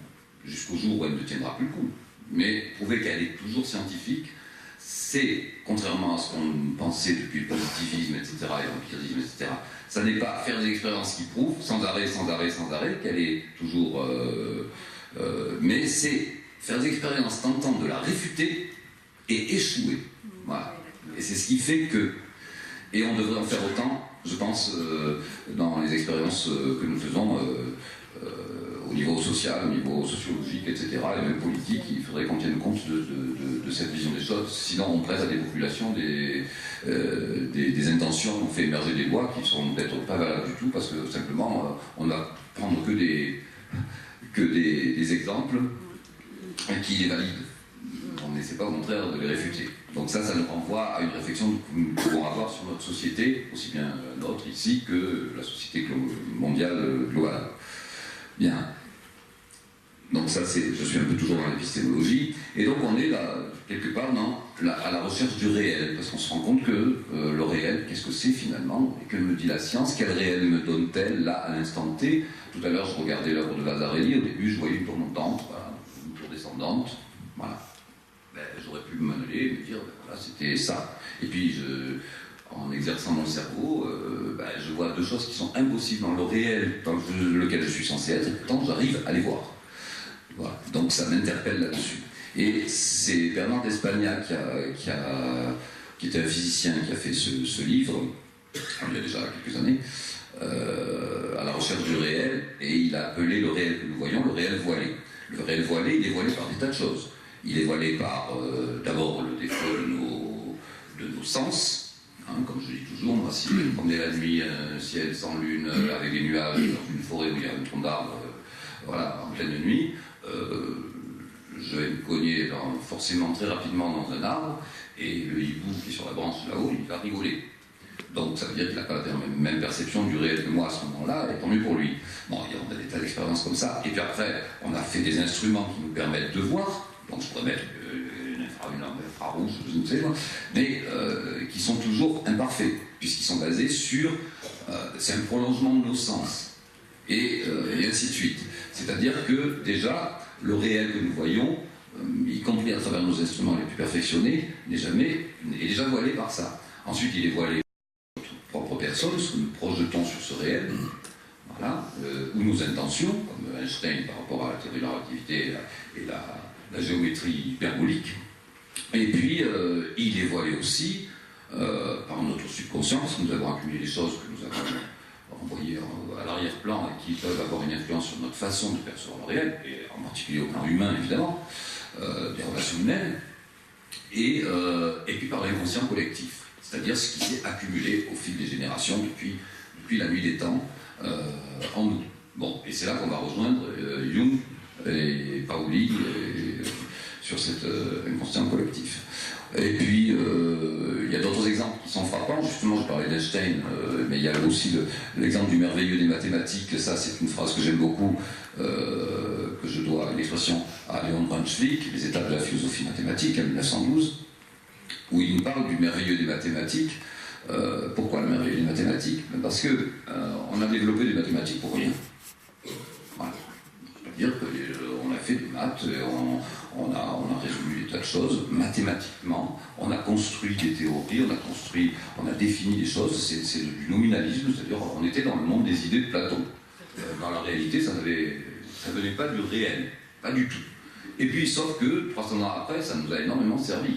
S5: jusqu'au jour où elle ne tiendra plus le coup, mais prouver qu'elle est toujours scientifique, c'est, contrairement à ce qu'on pensait depuis le positivisme, etc., et l'empirisme, etc., ça n'est pas faire des expériences qui prouvent, sans arrêt, qu'elle est toujours... mais c'est faire des expériences tentant de la réfuter et échouer. Voilà. Et c'est ce qui fait que... Et on devrait en faire autant, je pense, dans les expériences que nous faisons au niveau social, au niveau sociologique, etc., et même politique. Il faudrait qu'on tienne compte de cette vision des choses. Sinon, on prête à des populations des intentions, on fait émerger des lois qui ne sont peut-être pas valables du tout, parce que simplement, on ne va prendre que des exemples qui les valident. On n'essaie pas au contraire de les réfuter. Donc ça nous renvoie à une réflexion que nous pouvons avoir sur notre société, aussi bien notre ici que la société mondiale globale. Bien. Donc ça, je suis un peu toujours dans l'épistémologie. Et donc on est là, quelque part, à la recherche du réel, parce qu'on se rend compte que le réel, qu'est-ce que c'est finalement? Et que me dit la science? Quel réel me donne-t-elle là, à l'instant T? Tout à l'heure, je regardais l'œuvre de Vasarely. Au début, je voyais une tour montante, voilà, une tour descendante. Voilà. J'aurais pu me mêler et me dire, voilà, c'était ça. Et puis, en exerçant mon cerveau, je vois deux choses qui sont impossibles dans le réel dans lequel je suis censé être, pourtant j'arrive à les voir. Voilà. Donc ça m'interpelle là-dessus. Et c'est Bernard d'Espagna qui était un physicien qui a fait ce livre, il y a déjà quelques années, à la recherche du réel, et il a appelé le réel que nous voyons le réel voilé. Le réel voilé, il est voilé par des tas de choses. Il est voilé par d'abord le défaut de nos sens, hein, comme je dis toujours, moi si je promenais la nuit, un ciel sans lune, avec des nuages, dans une forêt où il y a un tronc d'arbre, voilà, en pleine nuit, je vais me cogner forcément très rapidement dans un arbre, et le hibou qui est sur la branche là-haut, il va rigoler. Donc ça veut dire qu'il n'a pas la même perception du réel que moi à ce moment-là, et tant mieux pour lui. Bon, on a des tas d'expériences comme ça, et puis après, on a fait des instruments qui nous permettent de voir. Donc je pourrais mettre une infrarouge, je ne sais pas, mais qui sont toujours imparfaits, puisqu'ils sont basés sur... c'est un prolongement de nos sens, et ainsi de suite. C'est-à-dire que déjà, le réel que nous voyons, y compris à travers nos instruments les plus perfectionnés, est déjà voilé par ça. Ensuite, il est voilé par notre propre personne, ce que nous projetons sur ce réel, voilà, ou nos intentions, comme Einstein par rapport à la théorie de la relativité et la géométrie hyperbolique. Et puis, il est voilé aussi par notre subconscience. Nous avons accumulé des choses que nous avons envoyées à l'arrière-plan et qui peuvent avoir une influence sur notre façon de percevoir le réel, et en particulier au plan humain, évidemment, des relations humaines, et puis par l'inconscient collectif, c'est-à-dire ce qui s'est accumulé au fil des générations depuis la nuit des temps en nous. Bon, et c'est là qu'on va rejoindre Jung et Pauli sur cet inconscient collectif. Et puis, il y a d'autres exemples qui sont frappants. Justement, je parlais d'Einstein, mais il y a aussi l'exemple du merveilleux des mathématiques. Ça, c'est une phrase que j'aime beaucoup, que je dois l'expression à Léon Brunswick, Les étapes de la philosophie mathématique, en 1912, où il nous parle du merveilleux des mathématiques. Pourquoi le merveilleux des mathématiques? Parce qu'on a développé des mathématiques pour rien. Voilà. C'est-à-dire qu'on a fait des maths, on a résolu des tas de choses mathématiquement, on a construit des théories, on a défini des choses, c'est du nominalisme, c'est-à-dire on était dans le monde des idées de Platon. Dans la réalité, ça venait pas du réel, pas du tout. Et puis, sauf que 300 ans après, ça nous a énormément servi.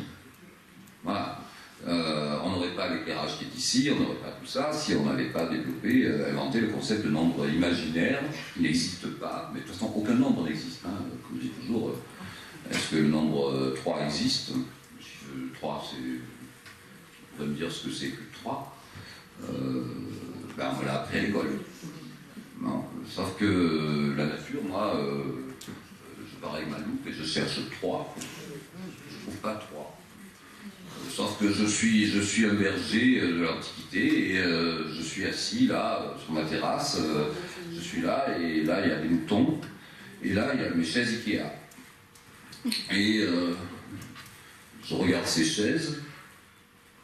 S5: Voilà. On n'aurait pas l'éclairage qui est ici, on n'aurait pas tout ça si on n'avait pas développé, inventé le concept de nombre imaginaire qui n'existe pas. Mais de toute façon, aucun nombre n'existe. Hein. Comme je dis toujours, est-ce que le nombre 3 existe? 3, c'est... On pourrait me dire ce que c'est que 3. On l'a appris à l'école. Non. Sauf que la nature, moi, je pars avec ma loupe et je cherche 3. Je ne trouve pas 3. Sauf que je suis un berger de l'Antiquité et je suis assis là, sur ma terrasse, je suis là, et là il y a des moutons, et là il y a mes chaises Ikea. Et je regarde ces chaises,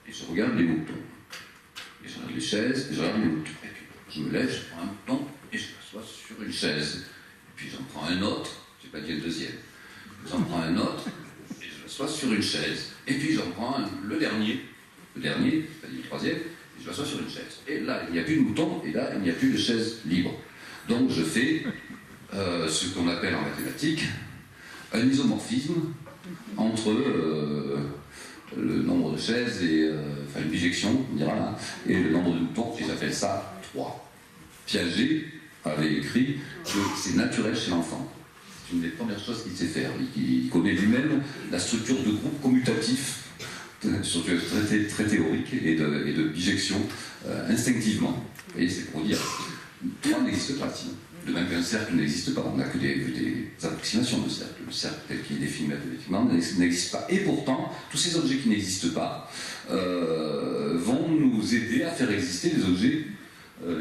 S5: et je regarde les moutons. Et je regarde les chaises, et je regarde les moutons. Et puis je me lève, je prends un mouton, et je m'assois sur une chaise. Et puis j'en prends un autre, j'ai pas dit le deuxième. J'en prends un autre, et je m'assois sur une chaise. Et puis j'en prends le dernier, pas dit le troisième, et je m'assois sur une chaise. Et là, il n'y a plus de mouton, et là, il n'y a plus de chaise libre. Donc je fais ce qu'on appelle en mathématiques un isomorphisme entre le nombre de chaises et enfin une bijection, on dira là, et le nombre de moutons, et j'appelle ça 3. Piaget avait écrit que c'est naturel chez l'enfant. C'est une des premières choses qu'il sait faire. Il connaît lui-même la structure de groupe commutatif, structure très théorique et de bijection instinctivement. Et c'est pour dire 3 n'existe pas, sinon. De même qu'un cercle n'existe pas, on n'a que des approximations de cercle. Le cercle tel qu'il est défini mathématiquement n'existe pas. Et pourtant, tous ces objets qui n'existent pas vont nous aider à faire exister des objets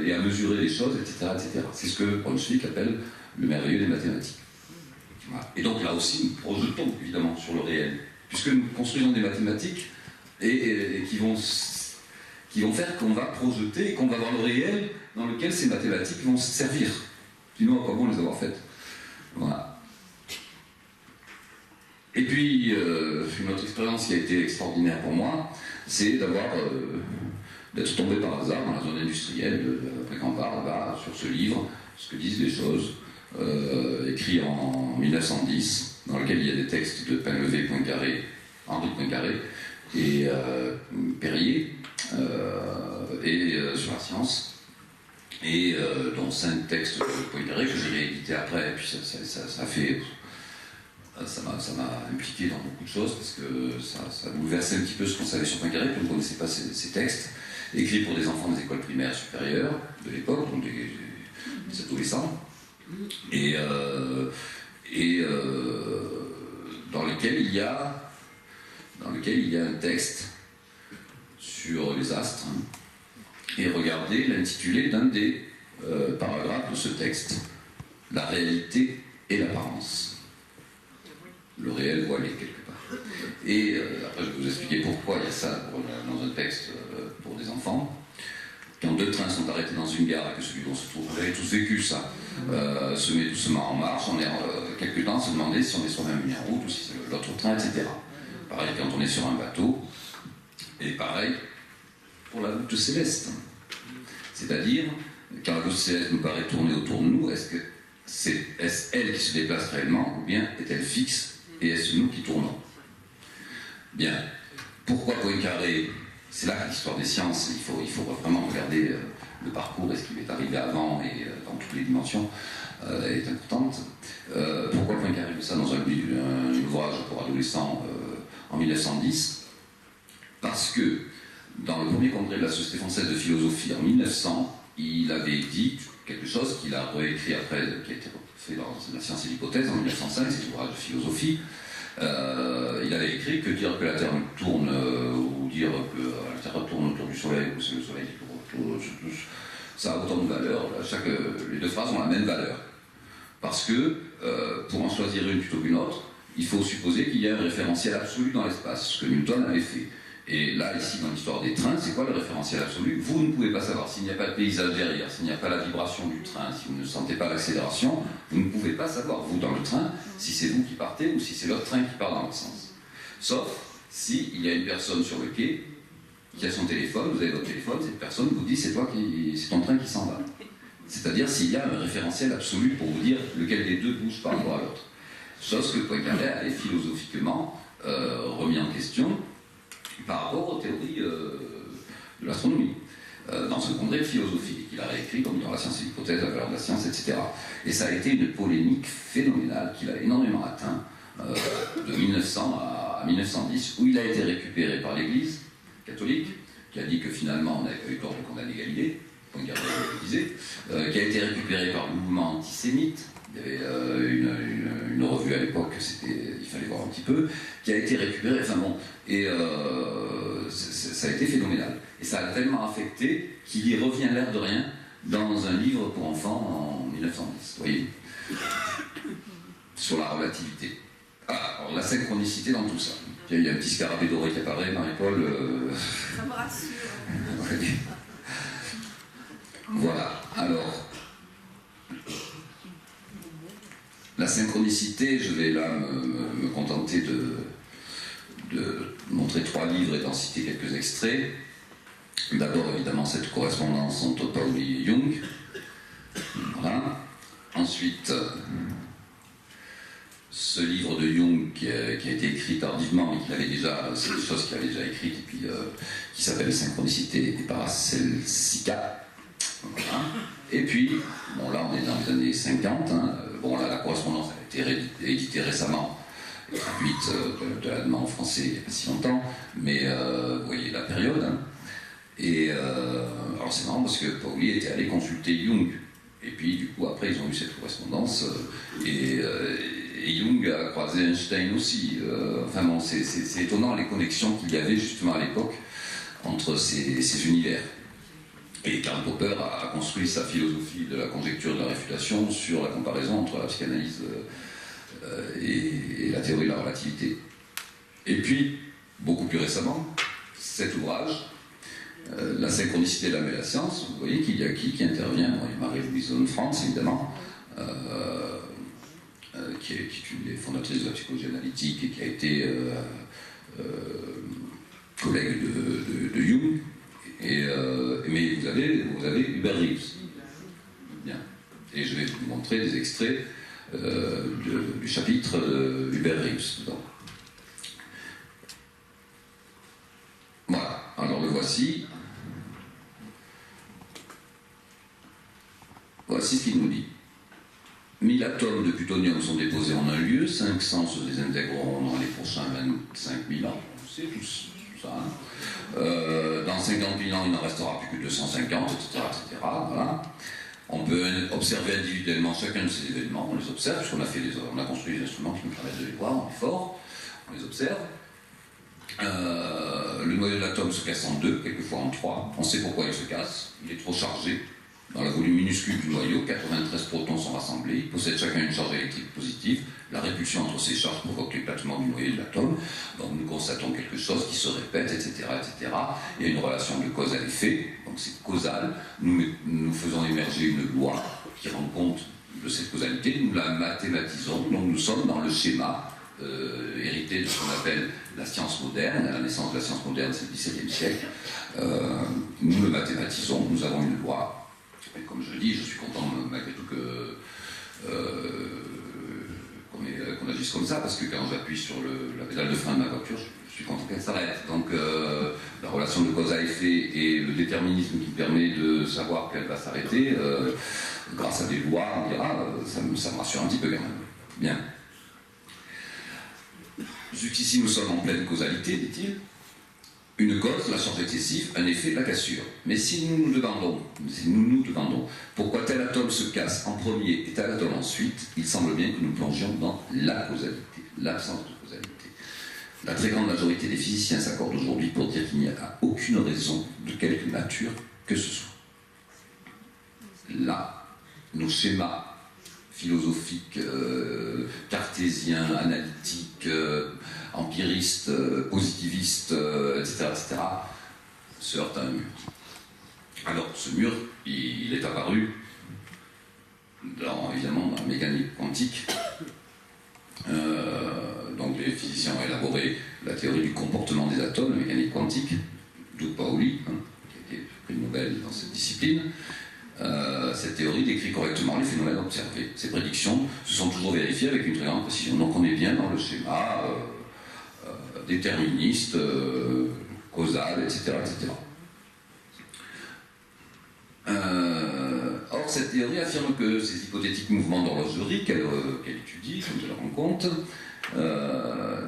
S5: et à mesurer les choses, etc. etc. C'est ce que Brunswick appelle le merveilleux des mathématiques. Voilà. Et donc là aussi, nous projetons évidemment sur le réel, puisque nous construisons des mathématiques et qui vont faire qu'on va projeter et qu'on va avoir le réel dans lequel ces mathématiques vont se servir. Sinon, à quoi bon les avoir faites? Voilà. Et puis, une autre expérience qui a été extraordinaire pour moi, c'est d'être tombé par hasard dans la zone industrielle après qu'on parle là-bas, sur ce livre, ce que disent les choses, écrit en 1910, dans lequel il y a des textes de Painlevé, Poincaré, Henri Poincaré et Perrier, et sur la science. Et dont 5 textes de Poincaré que j'ai réédité après, et puis ça m'a impliqué dans beaucoup de choses, parce que ça bouleversait un petit peu ce qu'on savait sur Poincaré, qu'on ne connaissait pas ces textes, écrits pour des enfants des écoles primaires supérieures de l'époque, donc des adolescents, et dans lequel il y a un texte sur les astres, hein. Et regardez l'intitulé d'un des paragraphes de ce texte, la réalité et l'apparence. Le réel voilé quelque part. Et après je vais vous expliquer pourquoi il y a ça dans un texte pour des enfants. Quand 2 trains sont arrêtés dans une gare et que celui dont se trouve, vous avez tous vécu ça, se met doucement en marche, on est quelques temps à se demander si on est sur la même ligne en route ou si c'est l'autre train, etc. Pareil quand on est sur un bateau, et pareil pour la voûte céleste. C'est-à-dire, quand la voûte céleste nous paraît tourner autour de nous, est-ce elle qui se déplace réellement, ou bien est-elle fixe, et est-ce nous qui tournons? Bien. Pourquoi Poincaré? C'est là que l'histoire des sciences, il faut vraiment regarder le parcours et ce qui m'est arrivé avant et dans toutes les dimensions, est importante. Pourquoi Poincaré fait ça dans un ouvrage pour adolescents en 1910? Parce que dans le premier congrès de la Société française de philosophie en 1900, il avait dit quelque chose qu'il a réécrit après, qui a été fait dans La science et l'hypothèse en 1905, c'est un ouvrage de philosophie. Il avait écrit que dire que la Terre tourne, ou dire que la Terre tourne autour du Soleil, ou c'est le Soleil qui tourne autour, ça a autant de valeur, les 2 phrases ont la même valeur. Parce que, pour en choisir une plutôt qu'une autre, il faut supposer qu'il y a un référentiel absolu dans l'espace, ce que Newton avait fait. Et là, ici, dans l'histoire des trains, c'est quoi le référentiel absolu? Vous ne pouvez pas savoir s'il n'y a pas de paysage derrière, s'il n'y a pas la vibration du train, si vous ne sentez pas l'accélération, vous ne pouvez pas savoir, vous, dans le train, si c'est vous qui partez ou si c'est l'autre train qui part dans l'autre sens. Sauf s'il y a une personne sur le quai qui a son téléphone, vous avez votre téléphone, cette personne vous dit c'est ton train qui s'en va. C'est-à-dire s'il y a un référentiel absolu pour vous dire lequel des deux bouge par rapport à l'autre. Chose que Poincaré avait philosophiquement remis en question par rapport aux théories de l'astronomie, dans ce congrès de philosophie, qu'il a réécrit comme dans La science et l'hypothèse, la valeur de la science, etc. Et ça a été une polémique phénoménale qui l'a énormément atteint de 1900 à 1910, où il a été récupéré par l'Église catholique, qui a dit que finalement on n'avait pas eu tort de condamner Galilée, je disais, qui a été récupéré par le mouvement antisémite. Il y avait une revue à l'époque, il fallait voir un petit peu, qui a été récupérée, enfin bon, et ça a été phénoménal. Et ça a tellement affecté qu'il y revient l'air de rien dans un livre pour enfants en 1910, vous voyez, sur la relativité. Ah, alors la synchronicité dans tout ça. Il y a un petit scarabée doré qui apparaît, Marie-Paul.
S4: Ça me rassure.
S5: Ouais. Voilà, alors. La synchronicité, je vais là me contenter de montrer 3 livres et d'en citer quelques extraits. D'abord, évidemment, cette correspondance entre Pauli et Jung. Voilà. Ensuite, ce livre de Jung qui a été écrit tardivement, mais c'est des choses qu'il avait déjà écrites, et puis qui s'appelle Synchronicité et Paracelsica. Voilà. Et puis, bon là on est dans les années 50, hein. Bon là la correspondance a été éditée récemment, et traduite de l'allemand en français il n'y a pas si longtemps, mais vous voyez la période. Hein. Et alors c'est marrant parce que Pauli était allé consulter Jung, et puis du coup après ils ont eu cette correspondance, et Jung a croisé Einstein aussi. Enfin bon, c'est étonnant les connexions qu'il y avait justement à l'époque entre ces univers. Et Karl Popper a construit sa philosophie de la conjecture et de la réfutation sur la comparaison entre la psychanalyse et la théorie de la relativité. Et puis, beaucoup plus récemment, cet ouvrage, La synchronicité de l'âme et la science, vous voyez qu'il y a qui intervient. Bon, il y a Marie-Louise Zone-France, évidemment, qui est une des fondatrices de la psychologie analytique et qui a été collègue de Jung. Mais vous avez Hubert Reeves. Bien. Et je vais vous montrer des extraits du chapitre de Hubert Reeves. Donc. Voilà. Alors le voici. Voici ce qu'il nous dit. 1000 atomes de plutonium sont déposés en un lieu, 500 se désintégreront dans les prochains 25 000 ans. C'est tout ça. Hein. Dans 50 000 ans, il n'en restera plus que 250, etc. Voilà. On peut observer individuellement chacun de ces événements, on les observe, parce qu'on a construit des instruments qui nous permettent de les voir, on est fort, on les observe. Le noyau de l'atome se casse en 2, quelquefois en 3. On sait pourquoi il se casse, il est trop chargé. Dans la volume minuscule du noyau, 93 protons sont rassemblés, ils possèdent chacun une charge électrique positive. La répulsion entre ces charges provoque l'éclatement du noyau de l'atome. Donc nous constatons quelque chose qui se répète, etc., etc. Il y a une relation de cause à l'effet, donc c'est causal. Nous faisons émerger une loi qui rend compte de cette causalité, nous la mathématisons, donc nous sommes dans le schéma hérité de ce qu'on appelle la science moderne. La naissance de la science moderne, c'est le XVIIe siècle. Nous le mathématisons, nous avons une loi. Et comme je dis, je suis content malgré tout qu'on agisse comme ça, parce que quand j'appuie sur la pédale de frein de ma voiture, je suis content qu'elle s'arrête. Donc la relation de cause à effet et le déterminisme qui permet de savoir qu'elle va s'arrêter, grâce à des lois, on dira, ça me rassure un petit peu quand même. Bien. Jusqu'ici, nous sommes en pleine causalité, dit-il. Une cause, la charge excessive, un effet, la cassure. Mais si nous nous demandons pourquoi tel atome se casse en premier et tel atome ensuite, il semble bien que nous plongions dans la causalité, l'absence de causalité. La très grande majorité des physiciens s'accordent aujourd'hui pour dire qu'il n'y a aucune raison de quelque nature que ce soit. Là, nos schémas philosophiques, cartésiens, analytiques, empiristes, positivistes, etc., se heurtent à un mur. Alors, ce mur, il est apparu, évidemment, dans la mécanique quantique. Donc, les physiciens ont élaboré la théorie du comportement des atomes, la mécanique quantique, d'où Pauli, qui a été prix Nobel dans cette discipline. Cette théorie décrit correctement les phénomènes observés. Ces prédictions se sont toujours vérifiées avec une très grande précision. Donc on est bien dans le schéma déterministe, causal, etc. Or, cette théorie affirme que ces hypothétiques mouvements d'horlogerie qu'elle étudie, comme je le rends compte,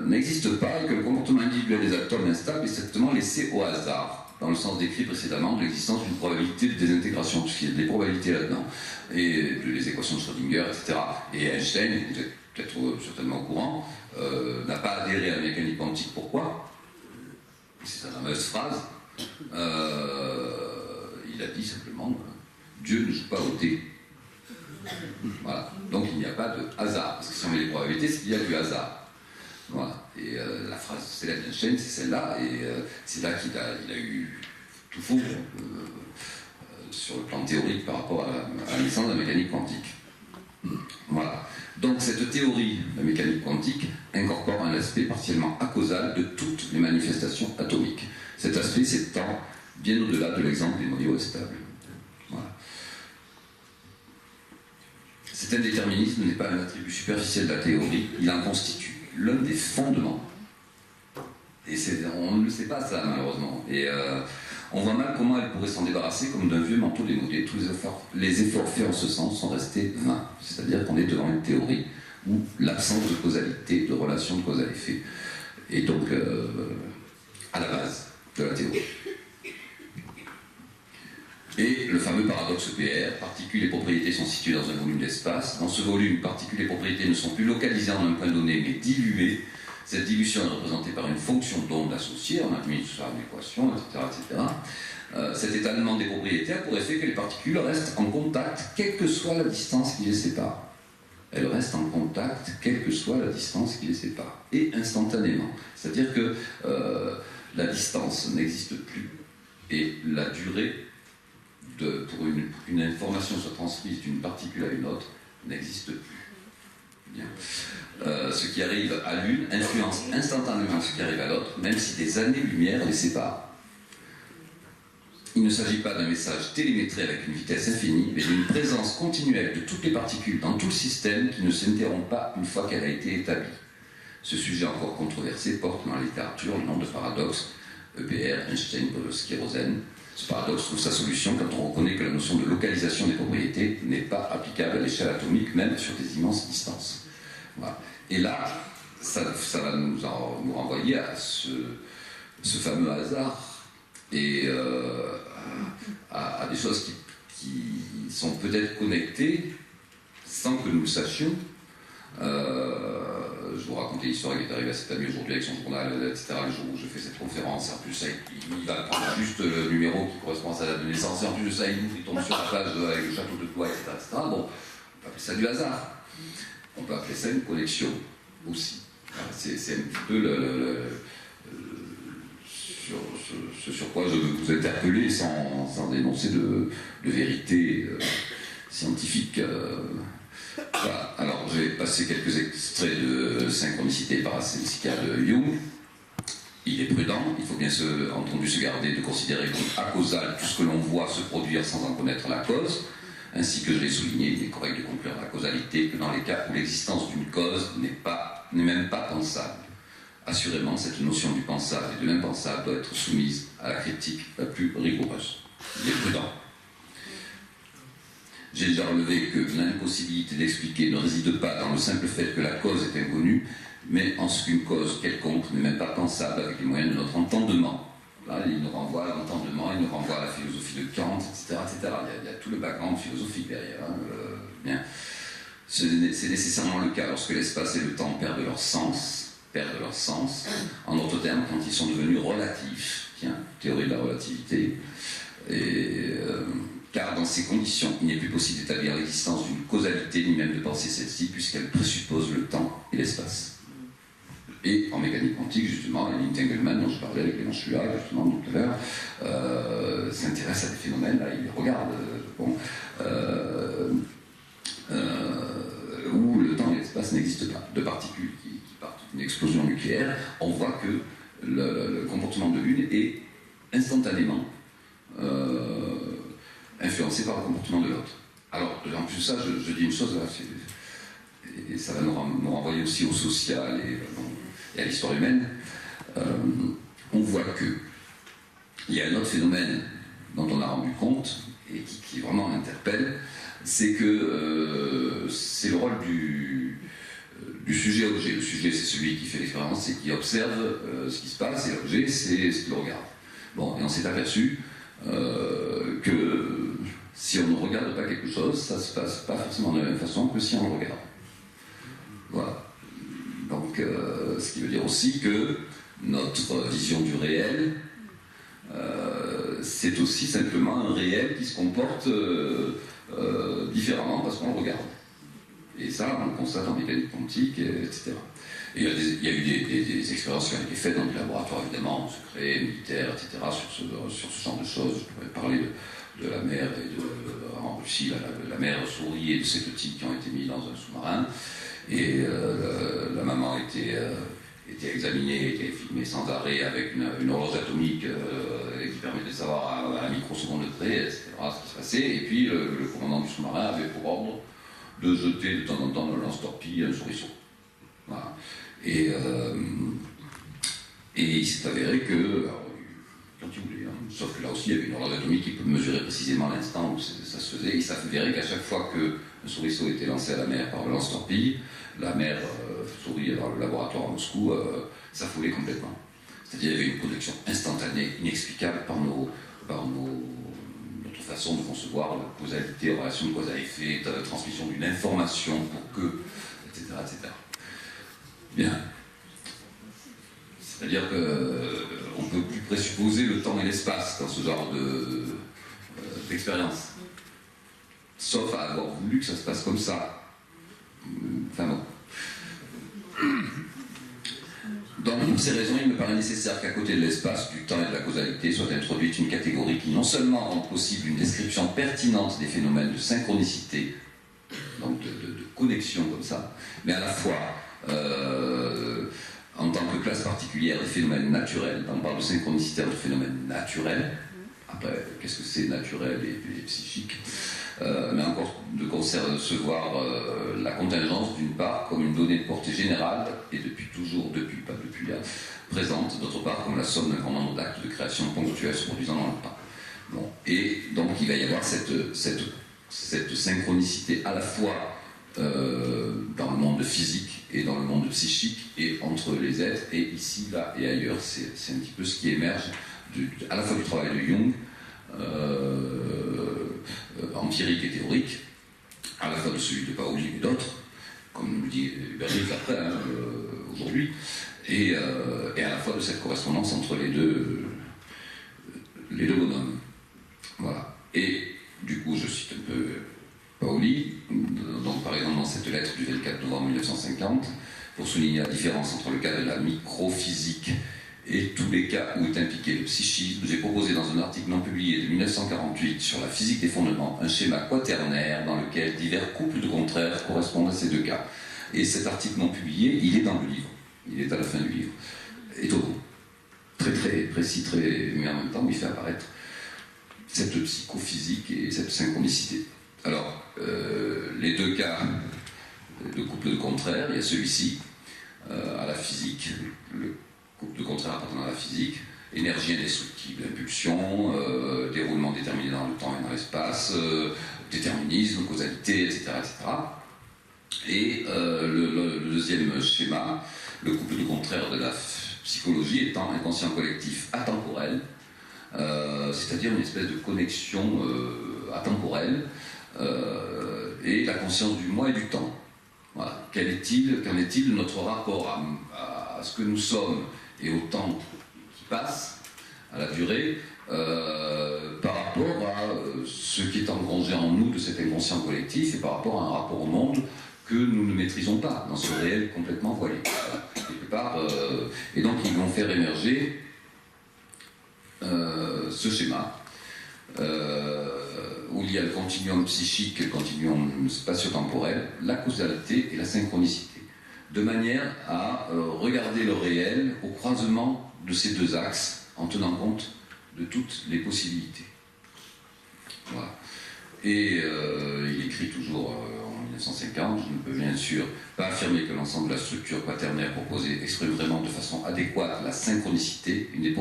S5: n'existent pas et que le comportement individuel des atomes instables est strictement laissé au hasard. dans le sens décrit précédemment, de l'existence d'une probabilité de désintégration, puisqu'il y a des probabilités là-dedans, et les équations de Schrödinger, etc. Et Einstein, vous êtes peut-être certainement au courant, n'a pas adhéré à la mécanique quantique. Pourquoi? C'est sa fameuse phrase. Il a dit simplement Dieu ne joue pas au dé. Voilà. Donc il n'y a pas de hasard. Parce que si on met les probabilités, c'est qu'il y a du hasard. Voilà. Et la phrase célèbre d'Einstein, c'est celle-là. Et c'est là qu'il a eu tout faux sur le plan théorique par rapport à la naissance de la mécanique quantique. Voilà. Donc cette théorie de la mécanique quantique incorpore un aspect partiellement acausal de toutes les manifestations atomiques. Cet aspect s'étend bien au-delà de l'exemple des noyaux stables. Voilà. Cet indéterminisme n'est pas un attribut superficiel de la théorie, il en constitue l'un des fondements. Et on ne le sait pas ça, malheureusement. Et on voit mal comment elle pourrait s'en débarrasser comme d'un vieux manteau démodé. Tous les efforts faits en ce sens sont restés vains. C'est-à-dire qu'on est devant une théorie où l'absence de causalité, de relation de cause à effet, est donc à la base de la théorie. Et le fameux paradoxe EPR, particules et propriétés sont situées dans un volume d'espace. Dans ce volume, particules et propriétés ne sont plus localisées en un point donné, mais diluées. Cette dilution est représentée par une fonction d'onde associée, on a mis tout ça en équation, etc. etc. Cet étalement des propriétés a pour effet que les particules restent en contact, quelle que soit la distance qui les sépare. Elles restent en contact, quelle que soit la distance qui les sépare, et instantanément. C'est-à-dire que la distance n'existe plus, et la durée pour qu'une information soit transmise d'une particule à une autre n'existe plus. Bien. Ce qui arrive à l'une influence instantanément ce qui arrive à l'autre, même si des années-lumière les séparent. Il ne s'agit pas d'un message télémétré avec une vitesse infinie, mais d'une présence continuelle de toutes les particules dans tout le système qui ne s'interrompt pas une fois qu'elle a été établie. Ce sujet encore controversé porte dans la littérature le nom de paradoxe EPR, Einstein, Podolsky, Rosen. Ce paradoxe trouve sa solution quand on reconnaît que la notion de localisation des propriétés n'est pas applicable à l'échelle atomique, même sur des immenses distances. Voilà. Et là, ça va nous renvoyer à ce fameux hasard et à des choses qui sont peut-être connectées sans que nous le sachions. Je vous racontais l'histoire qui est arrivée à cet ami aujourd'hui avec son journal, etc. Le jour où je fais cette conférence, en plus il va prendre juste le numéro qui correspond à sa date de naissance, et en plus de ça il tombe sur la page avec le château de Blois, etc., etc. Bon, on peut appeler ça du hasard. On peut appeler ça une connexion aussi. C'est un petit peu ce sur quoi je veux vous interpeller sans dénoncer de vérité scientifique. Voilà. Alors, je vais passer quelques extraits de Synchronicité et Parasynthesia de Jung. Il est prudent, il faut bien entendu se garder de considérer comme acausal tout ce que l'on voit se produire sans en connaître la cause. Ainsi que je l'ai souligné, il est correct de conclure la causalité que dans les cas où l'existence d'une cause n'est même pas pensable. Assurément, cette notion du pensable et de l'impensable doit être soumise à la critique la plus rigoureuse. Il est prudent. J'ai déjà relevé que l'impossibilité d'expliquer ne réside pas dans le simple fait que la cause est inconnue, mais en ce qu'une cause quelconque n'est même pas pensable avec les moyens de notre entendement. Là, il nous renvoie à l'entendement, il nous renvoie à la philosophie de Kant, etc. etc. Il y a tout le background philosophique derrière. Hein, bien. C'est nécessairement le cas lorsque l'espace et le temps perdent leur sens. En d'autres termes, quand ils sont devenus relatifs. Tiens, théorie de la relativité. Car dans ces conditions, il n'est plus possible d'établir l'existence d'une causalité, ni même de penser celle-ci, puisqu'elle présuppose le temps et l'espace. Et en mécanique quantique, justement, Entangelman, dont je parlais avec Léon Szula, justement, tout à l'heure, s'intéresse à des phénomènes, là, il les regarde, où le temps et l'espace n'existent pas. De particules qui partent d'une explosion nucléaire, on voit que le comportement de l'une est instantanément influencé par le comportement de l'autre. Alors, en plus de ça, je dis une chose, là, et ça va nous renvoyer aussi au social et à l'histoire humaine. On voit qu'il y a un autre phénomène dont on a rendu compte, et qui vraiment interpelle, c'est que c'est le rôle du sujet-objet. Le sujet, c'est celui qui fait l'expérience et qui observe ce qui se passe, et l'objet, c'est ce qu'il regarde. Bon, et on s'est aperçu que si on ne regarde pas quelque chose, ça ne se passe pas forcément de la même façon que si on le regarde. Voilà. Donc, ce qui veut dire aussi que notre vision du réel, c'est aussi simplement un réel qui se comporte différemment parce qu'on le regarde. Et ça, on le constate en mécanique quantique, etc. Et il y a eu des expériences qui ont été faites dans des laboratoires, évidemment, secrets, militaires, etc., sur ce genre de choses. Je pourrais parler de la mer, en Russie, la mère souris et de ces petits qui ont été mis dans un sous-marin. Et la maman était examinée, était filmée sans arrêt avec une horloge atomique qui permet de savoir à la microseconde près, etc., ce qui se passait. Et puis le commandant du sous-marin avait pour ordre de jeter de temps en temps dans le lance-torpille un souriceau. Voilà. Et il s'est avéré que, alors, quand il voulait, sauf que là aussi il y avait une horloge atomique qui peut mesurer précisément l'instant où ça se faisait, et il s'avérait qu'à chaque fois qu'un souriceau était lancé à la mer par le lance-torpille, la mère souris dans le laboratoire à Moscou s'affolait complètement. C'est-à-dire qu'il y avait une connexion instantanée, inexplicable par notre façon de concevoir la causalité, la relation de cause à effet, la transmission d'une information pour que, etc., etc. Bien. C'est-à-dire qu'on ne peut plus présupposer le temps et l'espace dans ce genre d'expérience. Sauf à avoir voulu que ça se passe comme ça. Enfin bon. Donc, pour ces raisons, il me paraît nécessaire qu'à côté de l'espace, du temps et de la causalité soit introduite une catégorie qui non seulement rend possible une description pertinente des phénomènes de synchronicité, donc de connexion comme ça, mais à la fois en tant que classe particulière des phénomènes naturels. On parle de synchronicité entre phénomènes naturels. Après, qu'est-ce que c'est naturel et psychique, mais encore de concevoir la contingence d'une part comme une donnée de portée générale et présente, d'autre part comme la somme d'un grand nombre d'actes de création ponctuels se produisant dans le temps. Bon. Et donc il va y avoir cette synchronicité à la fois dans le monde physique et dans le monde psychique et entre les êtres et ici, là et ailleurs. C'est un petit peu ce qui émerge à la fois du travail de Jung, empirique et théorique, à la fois de celui de Paoli et d'autres, comme nous dit Hubert après, aujourd'hui, et à la fois de cette correspondance entre les deux bonhommes. Voilà. Et du coup, je cite un peu Paoli, donc par exemple dans cette lettre du 24 novembre 1950, pour souligner la différence entre le cas de la microphysique et tous les cas où est impliqué le psychisme, j'ai proposé dans un article non publié de 1948 sur la physique des fondements un schéma quaternaire dans lequel divers couples de contraires correspondent à ces deux cas. Et cet article non publié, il est dans le livre, il est à la fin du livre. Étonnant, très très précis, mais en même temps il fait apparaître cette psychophysique et cette synchronicité. Alors, les deux cas de couple de contraires, il y a celui-ci, à la physique, le couple de contraires appartenant à la physique, énergie indestructible, impulsion, déroulement déterminé dans le temps et dans l'espace, déterminisme, causalité, etc. etc. Et le deuxième schéma, le couple de contraires de la psychologie étant inconscient collectif atemporel, c'est-à-dire une espèce de connexion atemporelle, et la conscience du moi et du temps. Voilà. Qu'en est-il de notre rapport à ce que nous sommes et au temps qui passe, à la durée, par rapport à ce qui est engrangé en nous de cet inconscient collectif et par rapport à un rapport au monde que nous ne maîtrisons pas, dans ce réel complètement voilé. Voilà. Quelque part, et donc ils vont faire émerger ce schéma, où il y a le continuum psychique, le continuum spatio-temporel, la causalité et la synchronicité, de manière à regarder le réel au croisement de ces deux axes, en tenant compte de toutes les possibilités. Voilà. Et il écrit toujours en 1950, je ne peux bien sûr pas affirmer que l'ensemble de la structure quaternaire proposée exprime vraiment de façon adéquate la synchronicité, une des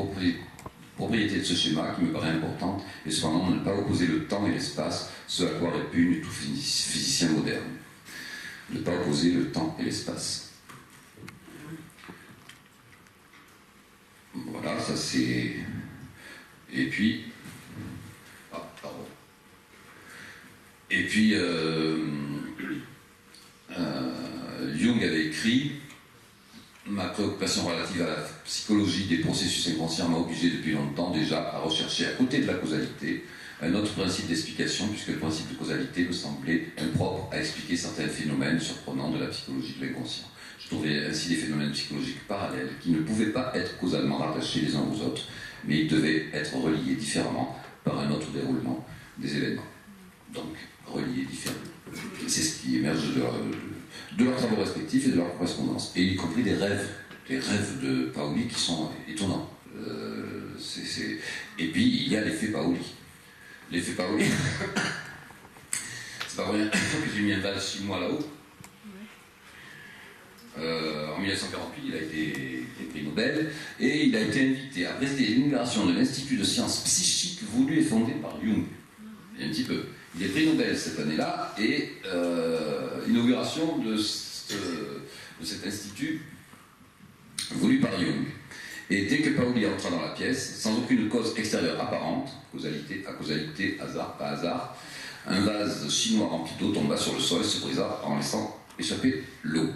S5: propriété de ce schéma qui me paraît importante, et cependant ne pas opposer le temps et l'espace, ce à quoi répugne tout physicien moderne. Ne pas opposer le temps et l'espace. Voilà, ça c'est Et puis... Ah, pardon. Et puis, Jung avait écrit « Ma préoccupation relative à la psychologie des processus inconscients m'a obligé depuis longtemps déjà à rechercher à côté de la causalité un autre principe d'explication, puisque le principe de causalité me semblait impropre à expliquer certains phénomènes surprenants de la psychologie de l'inconscient. Je trouvais ainsi des phénomènes psychologiques parallèles qui ne pouvaient pas être causalement rattachés les uns aux autres, mais ils devaient être reliés différemment par un autre déroulement des événements. Donc, reliés différemment. C'est ce qui émerge de leurs travaux respectifs et de leur correspondance, et y compris des rêves de Paoli qui sont étonnants. Et puis, il y a l'effet Paoli. L'effet Paoli, c'est pas rien que j'ai mis un vase 6 mois là-haut. En 1948, il a été prix Nobel et il a été invité à présider l'inauguration de l'Institut de sciences psychiques voulu et fondé par Jung. Et un petit peu. Il est prix Nobel cette année-là et l'inauguration de cet institut voulu par Jung. Et dès que Paoli entra dans la pièce, sans aucune cause extérieure apparente, causalité, hasard, pas hasard, un vase chinois rempli d'eau tomba sur le sol et se brisa en laissant échapper l'eau.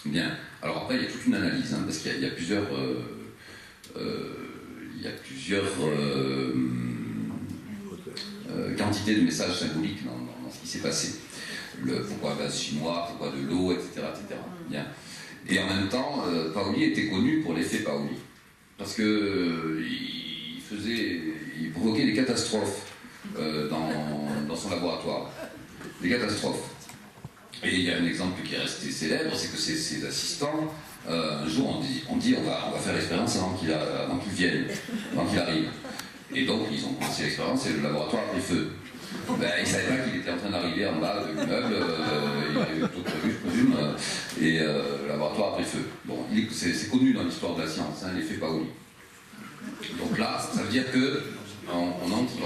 S5: Bien. Alors après, il y a toute une analyse, parce qu'il y a plusieurs, quantités de messages symboliques dans ce qui s'est passé. Pourquoi un vase chinois, pourquoi de l'eau, etc., etc. Bien. Et en même temps, Paoli était connu pour l'effet Paoli, parce qu'il provoquait des catastrophes dans son laboratoire. Des catastrophes. Et il y a un exemple qui est resté célèbre, c'est que ses assistants, un jour on dit on va faire l'expérience avant qu'il vienne, avant qu'il arrive. Et donc ils ont commencé l'expérience et le laboratoire a pris feu. Ben, ils ne savaient pas qu'il était en train d'arriver en bas de l'immeuble, il arrivait plutôt prévu, je présume, et le laboratoire a pris feu. Bon, c'est connu dans l'histoire de la science, l'effet Paoli. Donc là, ça veut dire qu'on entre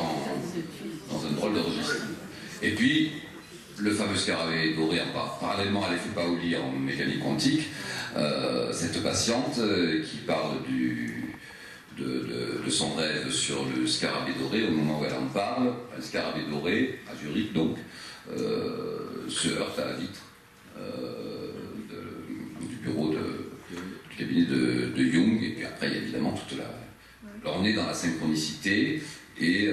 S5: dans un drôle de registre. Et puis, le fameux scarabée doré, parallèlement à l'effet Paoli en mécanique quantique, cette patiente qui parle de son rêve sur le scarabée doré, au moment où elle en parle, un scarabée doré, à Zurich donc, se heurte à la vitre du bureau du cabinet de Jung, et puis après il y a évidemment toute la... Alors on est dans la synchronicité, et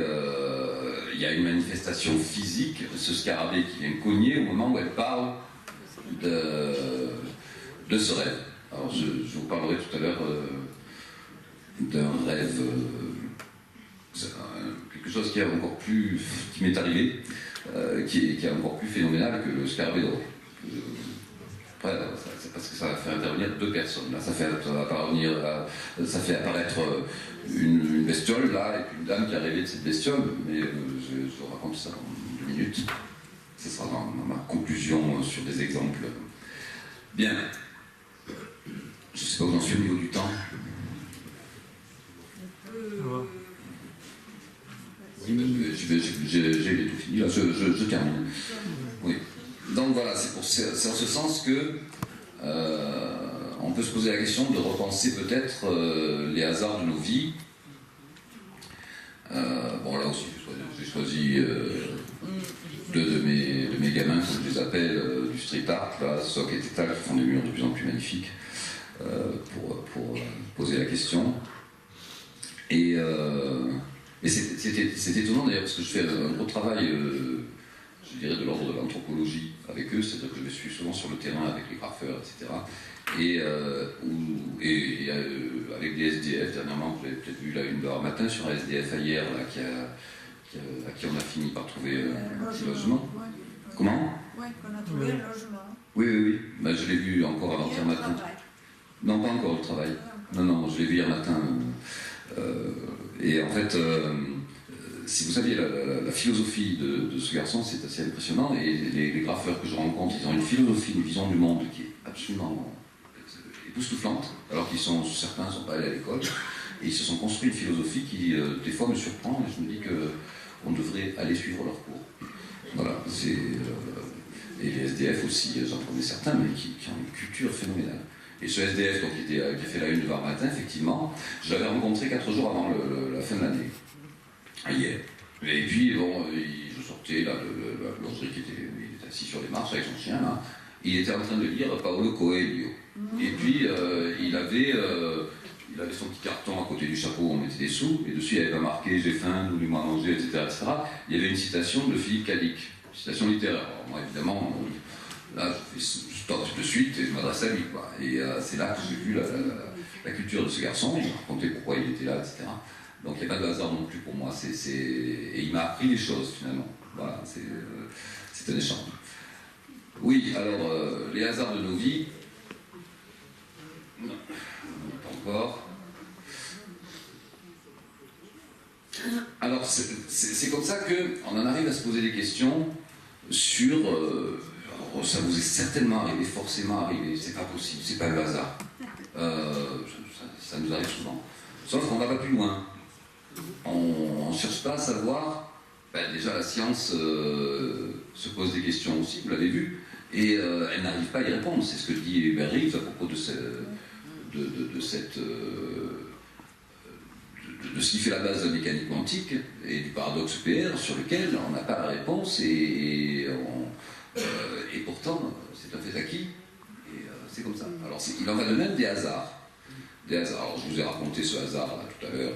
S5: il y a une manifestation physique de ce scarabée qui vient cogner au moment où elle parle de ce rêve. Alors je vous parlerai tout à l'heure d'un rêve, quelque chose qui m'est arrivé, qui est encore plus phénoménal que le scarabée doré. Après, c'est parce que ça va faire intervenir 2 personnes. Là, ça fait apparaître une bestiole, là, et puis une dame qui a rêvé de cette bestiole, mais je vous raconte ça en 2 minutes. Ce sera dans ma conclusion sur des exemples. Bien. Je ne sais pas où j'en suis au niveau du temps. J'ai tout fini, là, je termine. Oui. Donc voilà, c'est en ce sens que on peut se poser la question de repenser peut-être les hasards de nos vies. Bon, là aussi, j'ai choisi 2 de mes gamins, comme je les appelle, du street art, là, Sok et Teta, qui font des murs de plus en plus magnifiques, pour poser la question. Et c'est étonnant d'ailleurs, parce que je fais un gros travail, je dirais de l'ordre de l'anthropologie avec eux, c'est-à-dire que je me suis souvent sur le terrain avec les graffeurs, etc. Et avec des SDF, dernièrement, vous avez peut-être vu la une de leur matin sur un SDF hier, là, à qui on a fini par trouver un petit logement.
S4: Ouais.
S5: Comment?
S4: Oui, qu'on a trouvé un logement.
S5: Oui. Ben, je l'ai vu encore avant-hier matin. Non, pas encore le travail. Non, je l'ai vu hier matin. Et en fait, si vous saviez la philosophie de ce garçon, c'est assez impressionnant. Et les graffeurs que je rencontre, ils ont une philosophie, une vision du monde qui est absolument époustouflante, alors qu'ils certains ne sont pas allés à l'école. Et ils se sont construits une philosophie qui, des fois, me surprend, et je me dis qu'on devrait aller suivre leur cours. Voilà, et les SDF aussi, j'en connais certains, mais qui ont une culture phénoménale. Et ce SDF qui a fait la une de Var Matin, effectivement, je l'avais rencontré 4 jours avant la fin de l'année. hier. Et puis, bon, je sortais, là, la boulangerie il était assis sur les marches avec son chien, là. Il était en train de lire Paolo Coelho. Et puis, il avait son petit carton à côté du chapeau où on mettait des sous, et dessus, il n'y avait pas marqué « J'ai faim, donnez-moi à manger », etc., etc. Il y avait une citation de Philippe Cadic, une citation littéraire. Alors, moi, évidemment, là, je stop de suite et je m'adresse à lui, quoi. Et c'est là que j'ai vu la culture de ce garçon, il m'a raconté pourquoi il était là, etc. Donc il n'y a pas de hasard non plus pour moi, et il m'a appris les choses finalement. Voilà, c'est un échange. Oui, alors les hasards de nos vies, non, pas encore. Alors c'est comme ça qu'on en arrive à se poser des questions sur... alors, ça vous est certainement arrivé, forcément arrivé, c'est pas possible, c'est pas le hasard. Ça nous arrive souvent. Sauf qu'on va pas plus loin. On ne cherche pas à savoir. Déjà, la science se pose des questions aussi, vous l'avez vu, et elle n'arrive pas à y répondre. C'est ce que dit Hubert Reeves à propos de ce qui fait la base de la mécanique quantique et du paradoxe PR, sur lequel on n'a pas la réponse, et pourtant, c'est un fait acquis, et c'est comme ça. Alors, il en va de même des hasards. Alors, je vous ai raconté ce hasard là, tout à l'heure,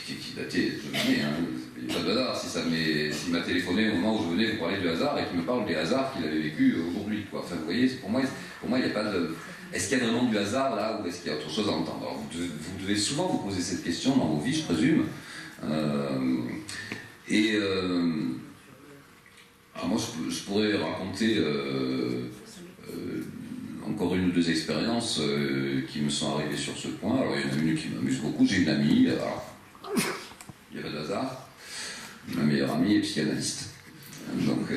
S5: qui datait de l'année. Il n'y a pas de hasard. S'il m'a téléphoné au moment où je venais vous parler du hasard et qu'il me parle des hasards qu'il avait vécu aujourd'hui. Enfin, vous voyez, pour moi, il n'y a pas de. Est-ce qu'il y a vraiment du hasard là, ou est-ce qu'il y a autre chose à entendre? Alors, vous devez souvent vous poser cette question dans vos vies, je présume. Alors moi, je pourrais raconter. Encore une ou deux expériences qui me sont arrivées sur ce point. Alors il y en a une qui m'amuse beaucoup. J'ai une amie, alors, il n'y a pas de hasard, ma meilleure amie est psychanalyste. Donc,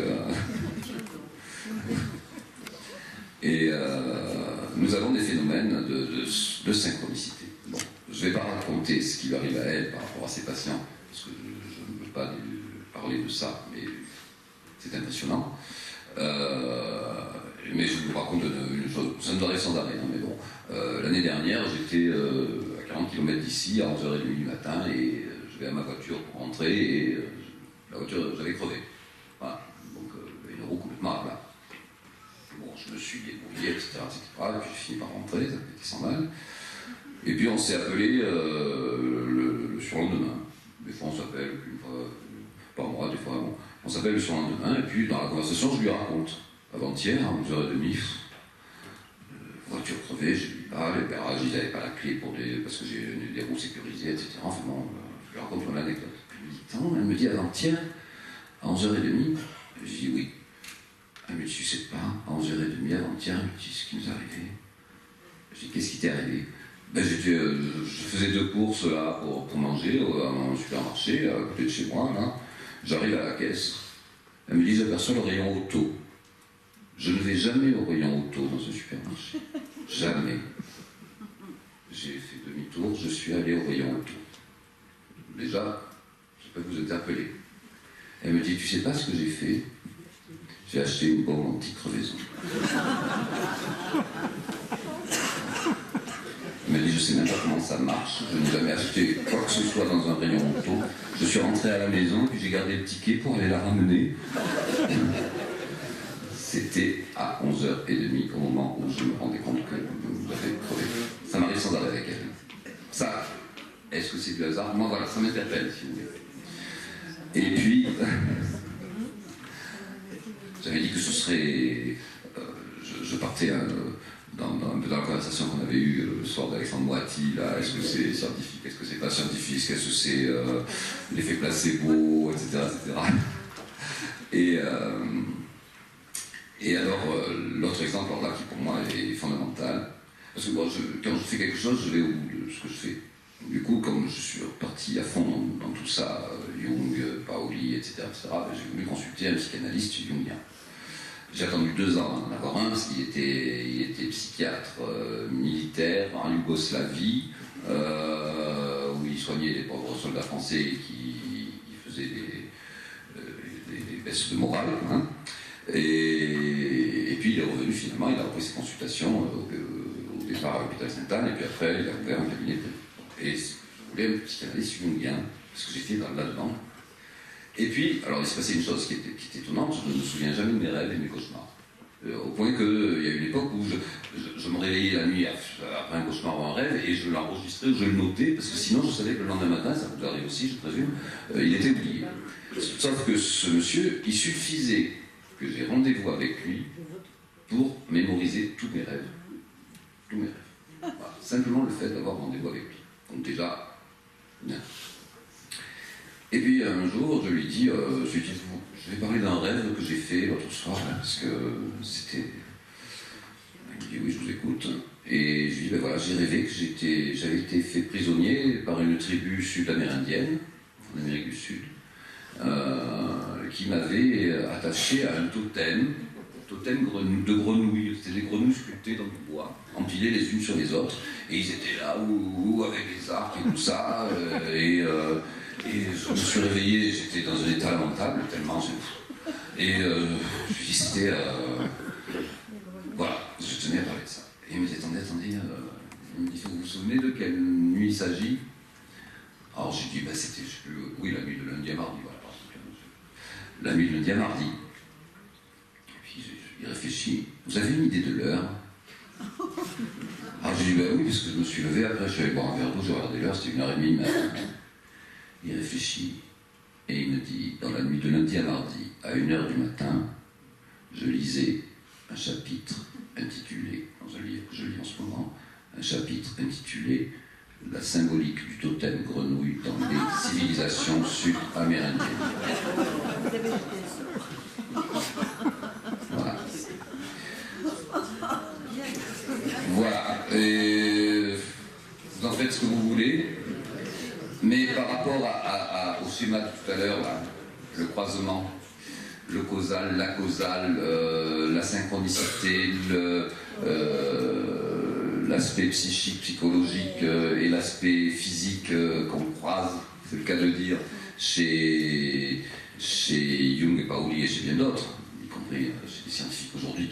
S5: nous avons des phénomènes de synchronicité. Bon, je ne vais pas raconter ce qui lui arrive à elle par rapport à ses patients, parce que je ne veux pas parler de ça, mais c'est impressionnant. Mais je vous raconte une chose, ça nous arrive sans arrêt, hein, mais bon. L'année dernière, j'étais à 40 km d'ici, à 11h30 du matin, et je vais à ma voiture pour rentrer, et la voiture, j'avais crevé. Voilà, donc une roue complètement à plat. Bon, je me suis débrouillé, etc., et puis j'ai fini par rentrer, ça a été sans mal. Et puis on s'est appelé le surlendemain. Des fois on s'appelle une fois par mois, des fois on s'appelle le surlendemain, et puis dans la conversation, je lui raconte. Avant-hier, à 11h30, voiture crevée, je lui parle, les garages, ils n'avaient pas la clé parce que j'ai des roues sécurisées, etc. Enfin bon, je lui raconte mon anecdote. Elle me dit avant-hier, à 11h30, je dis oui. Elle me dit, tu sais pas, à 11h30 avant-hier, elle me dit ce qui nous est arrivé. Je dis, qu'est-ce qui t'est arrivé? Je faisais 2 courses là pour manger à un supermarché à côté de chez moi. Là. J'arrive à la caisse. Elle me dit, j'aperçois le rayon auto. Je ne vais jamais au rayon auto dans ce supermarché. Jamais. J'ai fait demi-tour, je suis allé au rayon auto. Déjà, je peux vous interpeller. Elle me dit, tu sais pas ce que j'ai fait? J'ai acheté une bombe anti-crevaison. Elle m'a dit, je sais même pas comment ça marche. Je n'ai jamais acheté quoi que ce soit dans un rayon auto. Je suis rentré à la maison, puis j'ai gardé le ticket pour aller la ramener. C'était à 11h30 au moment où je me rendais compte que vous avez crevé. Ça m'arrive sans arrêt avec elle. Ça, est-ce que c'est du hasard? Moi, voilà, ça m'interpelle, si vous voulez. Et puis, j'avais dit que ce serait... je partais dans la conversation qu'on avait eue le soir d'Alexandre Moati, là, est-ce que c'est scientifique, est-ce que c'est pas scientifique, est-ce que c'est l'effet placebo, etc., etc. Et alors, l'autre exemple, alors là, qui pour moi est fondamental, parce que bon, quand je fais quelque chose, je vais au bout de ce que je fais. Du coup, comme je suis reparti à fond dans tout ça, Jung, Paoli, etc., j'ai voulu consulter un psychanalyste jungien. J'ai attendu 2 ans d'en avoir un, parce qu'il était psychiatre militaire en Yougoslavie, où il soignait les pauvres soldats français qui faisaient des baisses de morale. Hein. Et puis il est revenu finalement, il a repris ses consultations au départ à l'hôpital Sainte-Anne, et puis après il a ouvert un cabinet privé. Et si vous voulez, un psychanalyste jungien, parce que j'étais là-dedans, Et puis, alors il s'est passé une chose qui est étonnante, je ne me souviens jamais de mes rêves et de mes cauchemars. Au point qu'il y a eu une époque où je me réveillais la nuit après un cauchemar ou un rêve et je l'enregistrais ou je le notais, parce que sinon je savais que le lendemain matin, ça vous arrive aussi, je présume, il était oublié. Sauf que ce monsieur, il suffisait que j'ai rendez-vous avec lui pour mémoriser tous mes rêves. Tous mes rêves. Voilà. Simplement le fait d'avoir rendez-vous avec lui. Donc déjà, bien. Et puis un jour, je lui dis, je vais parler d'un rêve que j'ai fait l'autre soir, là, parce que c'était... Il me dit, oui, je vous écoute. Et je lui dis, ben voilà, j'ai rêvé que j'avais été fait prisonnier par une tribu sud-amérindienne, en Amérique du Sud, qui m'avait attaché à un totem de grenouilles. C'était des grenouilles sculptées dans du bois, empilées les unes sur les autres, et ils étaient là, avec les arcs et tout ça, et je me suis réveillé, j'étais dans un état lamentable, tellement et je lui dis, c'était... voilà, je tenais à parler de ça. Et il me dit, attendez, il me dit, vous vous souvenez de quelle nuit il s'agit? Alors j'ai dit, c'était, je sais plus, oui, la nuit de lundi à mardi, voilà. La nuit de lundi à mardi. Et puis il réfléchit, vous avez une idée de l'heure? Alors j'ai dit, oui, parce que je me suis levé, après je suis allé boire un verre d'eau, j'ai regardé l'heure, c'était 1h30 du matin. Il réfléchit, et il me dit, dans la nuit de lundi à mardi, à 1h du matin, je lisais un chapitre intitulé, dans un livre que je lis en ce moment, un chapitre intitulé « La symbolique du totem grenouille dans les civilisations sud-amérindiennes ». Voilà. Voilà. Et vous en faites ce que vous voulez, mais par rapport au schéma de tout à l'heure, le croisement, le causal, la causale, la synchronicité, l'aspect psychique, psychologique et l'aspect physique qu'on croise, c'est le cas de le dire, chez Jung et Paoli et chez bien d'autres, y compris chez des scientifiques aujourd'hui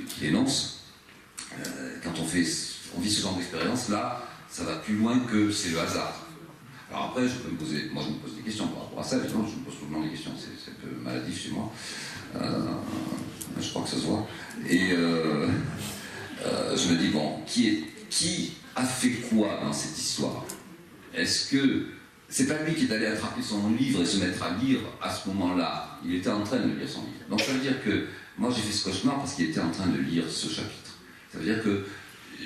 S5: qui énoncent. Quand on vit ce genre d'expérience, là, ça va plus loin que c'est le hasard. Alors après, je me pose des questions par rapport à ça, évidemment, je me pose tout le temps des questions, c'est un peu maladif chez moi, je crois que ça se voit. Et je me dis, bon, qui a fait quoi dans cette histoire? Est-ce que c'est pas lui qui est allé attraper son livre et se mettre à lire à ce moment-là? Il était en train de lire son livre. Donc ça veut dire que moi j'ai fait ce cauchemar parce qu'il était en train de lire ce chapitre. Ça veut dire que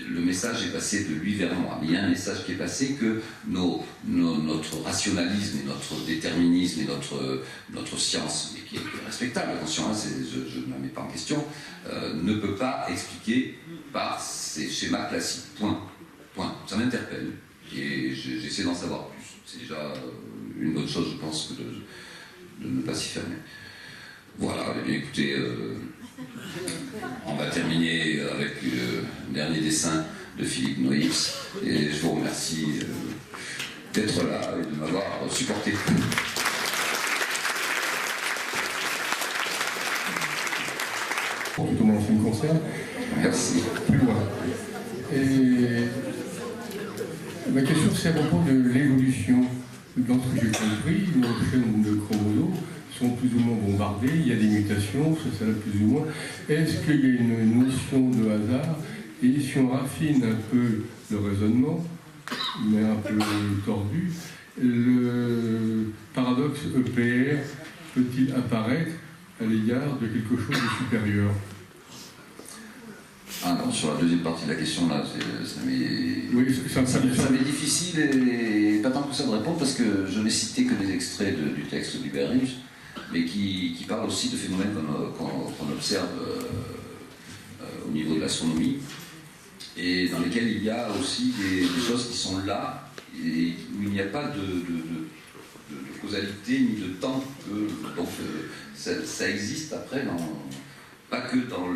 S5: le message est passé de lui vers moi. Mais il y a un message qui est passé que notre rationalisme et notre déterminisme et notre science, et qui est respectable, attention, je ne la mets pas en question, ne peut pas expliquer par ces schémas classiques. Point. Ça m'interpelle. Et j'essaie d'en savoir plus. C'est déjà une bonne chose, je pense, que de ne pas s'y fermer. Voilà, eh bien, écoutez... on va terminer avec le dernier dessin de Philippe Noïx et je vous remercie d'être là et de m'avoir supporté.
S4: Pour tout mon film concerne.
S5: Merci.
S4: Plus loin. Et ma question c'est à propos de l'évolution. Dans ce que j'ai compris, nos chaînes de chromosomes sont plus ou moins bombardées, il y a des mutations, ça là plus ou moins. Est-ce qu'il y a une notion de hasard? Et si on raffine un peu le raisonnement, mais un peu tordu, le paradoxe EPR peut-il apparaître à l'égard de quelque chose de supérieur?
S5: Ah non, sur la deuxième partie de la question, là, ça m'est difficile et pas tant que ça de répondre parce que je n'ai cité que des extraits du texte du Berriche, mais qui parle aussi de phénomènes qu'on observe au niveau de l'astronomie et dans lesquels il y a aussi des choses qui sont là et où il n'y a pas de causalité ni de temps. Donc ça existe après, pas que dans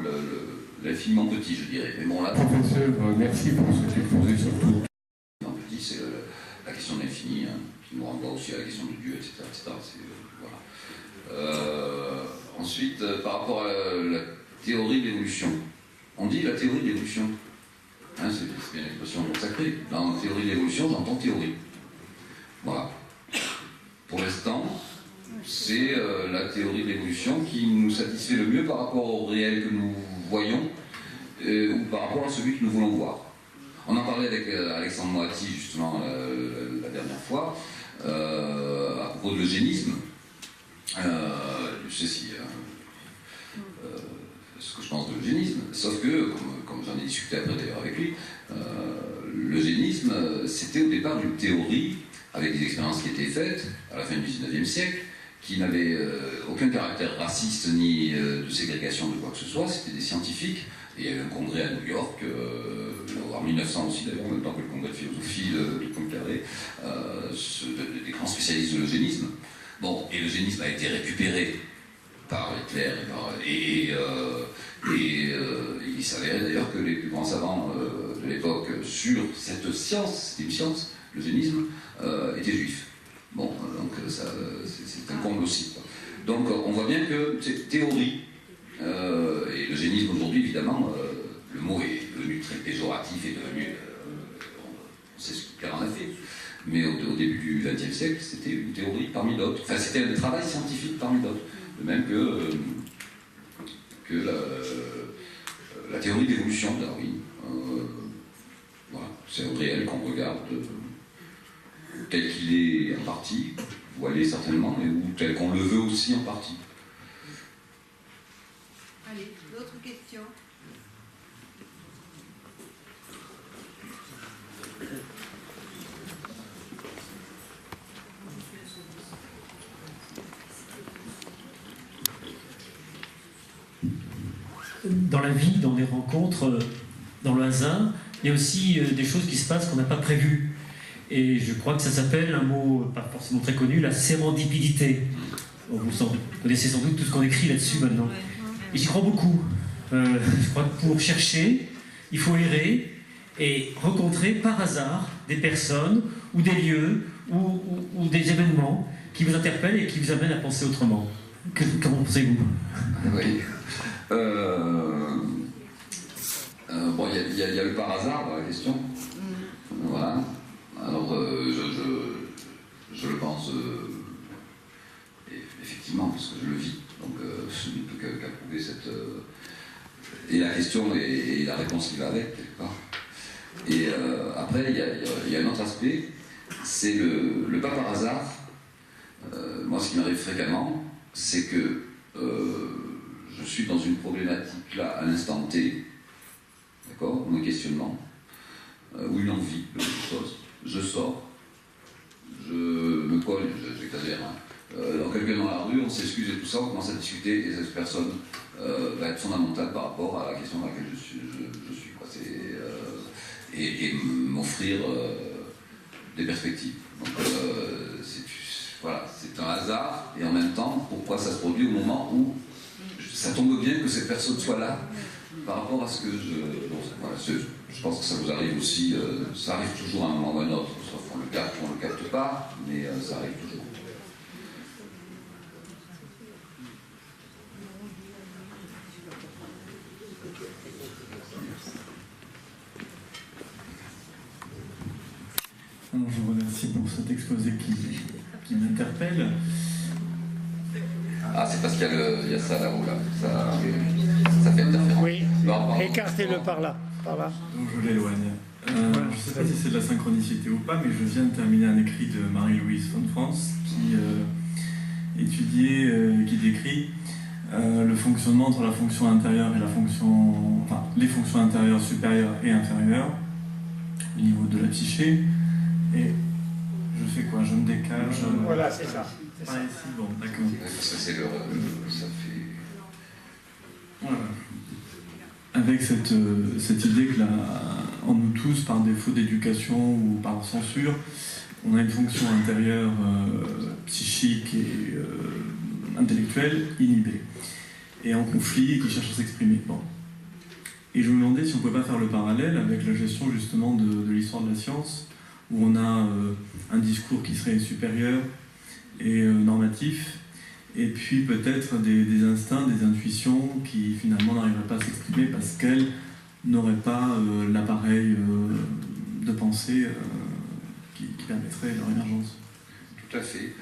S5: l'infiniment petit, je dirais. Mais bon, là,
S4: professeur, merci pour ce exposé surtout.
S5: L'infiniment petit, c'est la question de l'infini, qui nous renvoie aussi à la question de Dieu, etc. Voilà. Ensuite, par rapport à la théorie de l'évolution, on dit la théorie de l'évolution. Hein, c'est bien l'expression consacrée. Dans la théorie de l'évolution, j'entends théorie. Voilà. Pour l'instant, c'est la théorie de l'évolution qui nous satisfait le mieux par rapport au réel que nous voyons ou par rapport à celui que nous voulons voir. On en parlait avec Alexandre Moati justement la dernière fois à propos de l'eugénisme. Je sais si ce que je pense de l'eugénisme, sauf que, comme j'en ai discuté après d'ailleurs avec lui, l'eugénisme c'était au départ une théorie avec des expériences qui étaient faites à la fin du 19e siècle, qui n'avaient aucun caractère raciste ni de ségrégation de quoi que ce soit. C'était des scientifiques. Et il y a eu un congrès à New York, en 1900 aussi d'ailleurs, en même temps que le congrès de philosophie de Poincaré, des grands spécialistes de l'eugénisme. Bon, et l'eugénisme a été récupéré par Hitler et il s'avérait d'ailleurs que les plus grands savants de l'époque sur cette science, c'était une science, l'eugénisme, étaient juifs. Bon, donc c'est un comble aussi. Donc on voit bien que cette théorie, et l'eugénisme aujourd'hui évidemment, le mot est devenu très péjoratif, est devenu, on sait ce qu'elle en a fait. Mais au début du XXe siècle, c'était une théorie parmi d'autres. Enfin, c'était un travail scientifique parmi d'autres. De même que la théorie d'évolution de Darwin. Voilà, c'est un réel qu'on regarde tel qu'il est en partie, voilé certainement, ou tel qu'on le veut aussi en partie.
S6: Allez, d'autres questions?
S7: Dans la vie, dans les rencontres, dans le hasard, il y a aussi des choses qui se passent qu'on n'a pas prévues. Et je crois que ça s'appelle, un mot pas forcément très connu, la sérendipité. Vous connaissez sans doute tout ce qu'on écrit là-dessus maintenant. Et j'y crois beaucoup. Je crois que pour chercher, il faut errer et rencontrer par hasard des personnes ou des lieux ou des événements qui vous interpellent et qui vous amènent à penser autrement. Qu'en pensez-vous?
S5: Oui. Bon, il y a le par hasard dans la question. Voilà. Alors, je le pense effectivement, parce que je le vis. Donc, je ne peux qu'approuver cette. Et la question et la réponse qui va avec, quelque part. Et après, il y a un autre aspect, c'est le pas par hasard. Moi, ce qui m'arrive fréquemment, c'est que je suis dans une problématique là, à l'instant T, d'accord, ou un questionnement, ou une envie de quelque chose. Je sors, je me colle, j'exagère, dans quelqu'un dans la rue, on s'excuse et tout ça, on commence à discuter, et cette personne va être fondamentale par rapport à la question dans laquelle je suis quoi. Et m'offrir des perspectives. Donc voilà, c'est un hasard, et en même temps, pourquoi ça se produit au moment où ça tombe bien que cette personne soit là, par rapport à ce que voilà, je pense que ça vous arrive aussi, ça arrive toujours à un moment ou à un autre, sauf qu'on le capte ou on ne le capte pas, mais ça arrive toujours.
S8: Alors, je vous remercie pour cet exposé qui m'interpelle.
S5: Ah, c'est parce qu'il y a ça là-haut, là. Ça fait interférence.
S3: Oui, écartez-le par là.
S8: Donc je l'éloigne. Je ne sais pas si c'est de la synchronicité ou pas, mais je viens de terminer un écrit de Marie-Louise von Franz qui qui décrit le fonctionnement entre la fonction intérieure et les fonctions intérieures supérieures et inférieures au niveau de la psyché. Et je fais quoi? Je me décale.
S3: Voilà, c'est ça.
S8: Pas ici, bon, d'accord.
S5: Parce que c'est ça fait.
S8: Voilà. Avec cette idée que en nous tous, par défaut d'éducation ou par censure, on a une fonction intérieure psychique et intellectuelle inhibée, et en conflit, qui cherche à s'exprimer. Bon. Et je me demandais si on ne pouvait pas faire le parallèle avec la gestion justement de l'histoire de la science, où on a un discours qui serait supérieur et normatif, et puis peut-être des instincts, des intuitions qui finalement n'arriveraient pas à s'exprimer parce qu'elles n'auraient pas l'appareil de pensée qui permettrait leur émergence.
S5: tout à fait.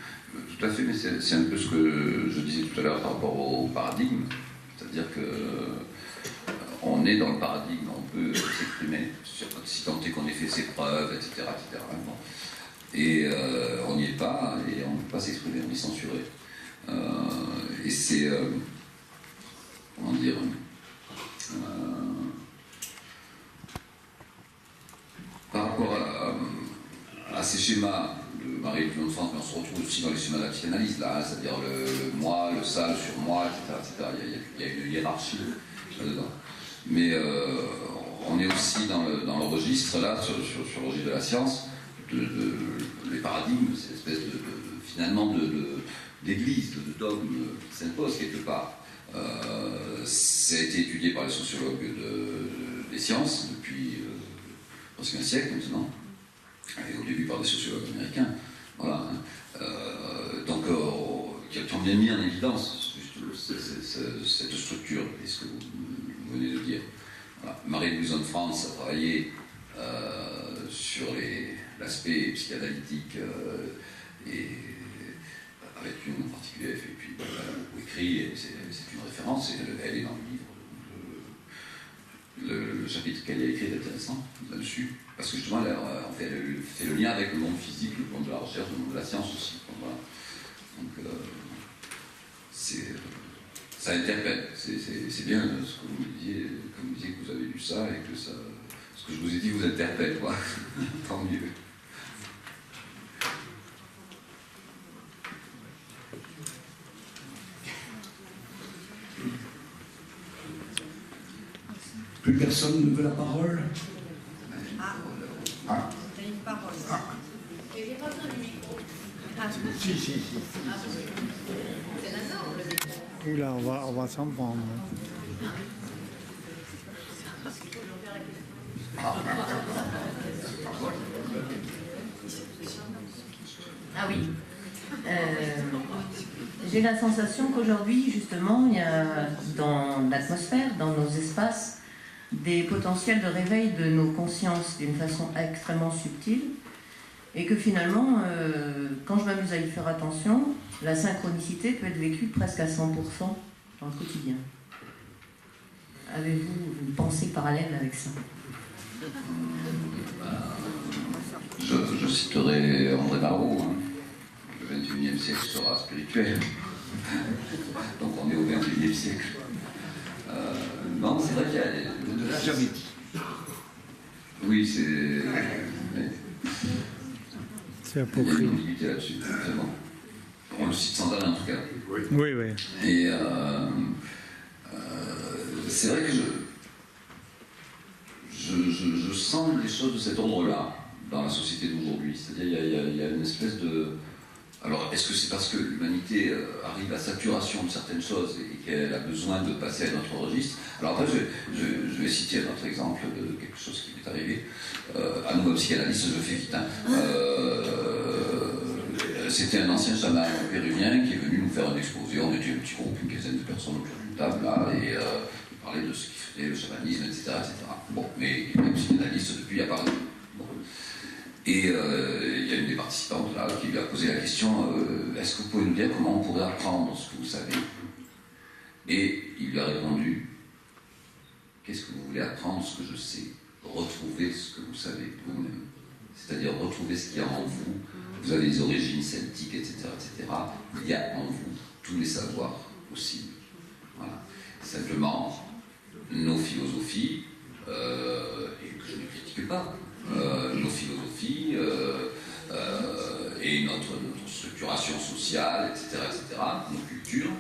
S5: Tout à fait, mais c'est un peu ce que je disais tout à l'heure par rapport au paradigme. C'est-à-dire que on est dans le paradigme, on peut s'exprimer, si tant est qu'on ait fait ses preuves, etc. etc. Bon. Et on n'y est pas, et on ne peut pas s'exprimer, on est censuré. Et c'est... comment dire... par rapport à ces schémas de Marie-Louise de France, mais on se retrouve aussi dans les schémas de la psychanalyse, là, c'est-à-dire le moi, le ça, le surmoi, etc. Il y a une hiérarchie là-dedans. Mais on est aussi dans le registre, là, sur le registre de la science, les paradigmes, c'est une espèce finalement d'église, de dogme qui s'impose quelque part. Ça a été étudié par les sociologues des sciences depuis presque un siècle maintenant, et au début par des sociologues américains. Voilà. Donc, qui ont bien mis en évidence cette structure, et ce que vous venez de dire. Voilà. Marie-Louise de France a travaillé sur l'aspect psychanalytique et avec une en particulier, et puis elle a beaucoup écrit, et c'est une référence, et elle est dans le livre. Le chapitre qu'elle a écrit est intéressant là-dessus, parce que justement elle fait le lien avec le monde physique, le monde de la recherche, le monde de la science aussi. Voilà. Donc ça interpelle, c'est bien ce que vous me disiez, comme vous disiez que vous avez lu ça et que ce que je vous ai dit vous interpelle, quoi. Tant mieux.
S9: Plus personne ne veut la parole.
S6: Ah, t'as une parole.
S10: Il n'y a pas besoin du micro.
S3: Si.
S10: C'est la norme, le micro.
S3: Oula, on va s'en prendre.
S11: Ah oui. J'ai la sensation qu'aujourd'hui, justement, il y a dans l'atmosphère, dans nos espaces, des potentiels de réveil de nos consciences d'une façon extrêmement subtile, et que finalement, quand je m'amuse à y faire attention, la synchronicité peut être vécue presque à 100% dans le quotidien. Avez-vous une pensée parallèle avec ça?
S5: Je citerai André Malraux, hein. Le 21e siècle sera spirituel. Donc on est au 21e siècle. Non, c'est vrai qu'il y a de la jamais dit. Oui,
S3: c'est
S5: apocryphe. Il y a une ambiguïté là-dessus, vraiment. On le cite sans arrêt en tout cas.
S3: Oui.
S5: Et c'est vrai que je sens les choses de cet ordre-là dans la société d'aujourd'hui. C'est-à-dire il y a une espèce de... Alors, est-ce que c'est parce que l'humanité arrive à saturation de certaines choses et qu'elle a besoin de passer à notre registre? Alors après, je vais citer un autre exemple de quelque chose qui m'est arrivé. À nouveau psychanalyste, je fais vite. C'était un ancien chaman péruvien qui est venu nous faire une exposé. On était un petit groupe, une quinzaine de personnes autour d'une table, là, et il parlait de ce qu'il faisait, le chamanisme, etc. Bon, mais il est psychanalyste depuis à Paris. Bon. Et il y a une des participantes là qui lui a posé la question est-ce que vous pouvez nous dire comment on pourrait apprendre ce que vous savez? Et il lui a répondu qu'est-ce que vous voulez apprendre, ce que je sais? Retrouver ce que vous savez vous-même. C'est-à-dire retrouver ce qu'il y a en vous. Vous avez des origines celtiques, etc., etc. Il y a en vous tous les savoirs possibles. Voilà. Simplement, nos philosophies, et que je ne critique pas, nos philosophies et notre structuration sociale, etc., nos cultures,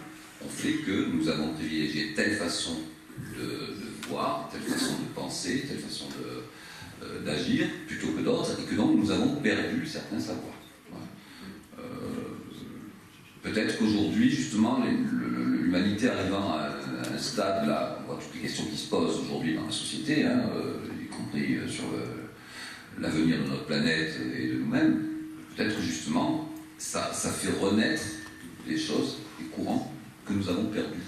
S5: ont fait que nous avons privilégié telle façon de voir, telle façon de penser, telle façon d'agir, plutôt que d'autres, et que donc nous avons perdu certains savoirs. Voilà. Peut-être qu'aujourd'hui, justement, l'humanité arrivant à un stade, là, on voit toutes les questions qui se posent aujourd'hui dans la société, y compris sur l'avenir de notre planète et de nous-mêmes, peut-être justement, ça fait renaître des choses, des courants que nous avons perdus.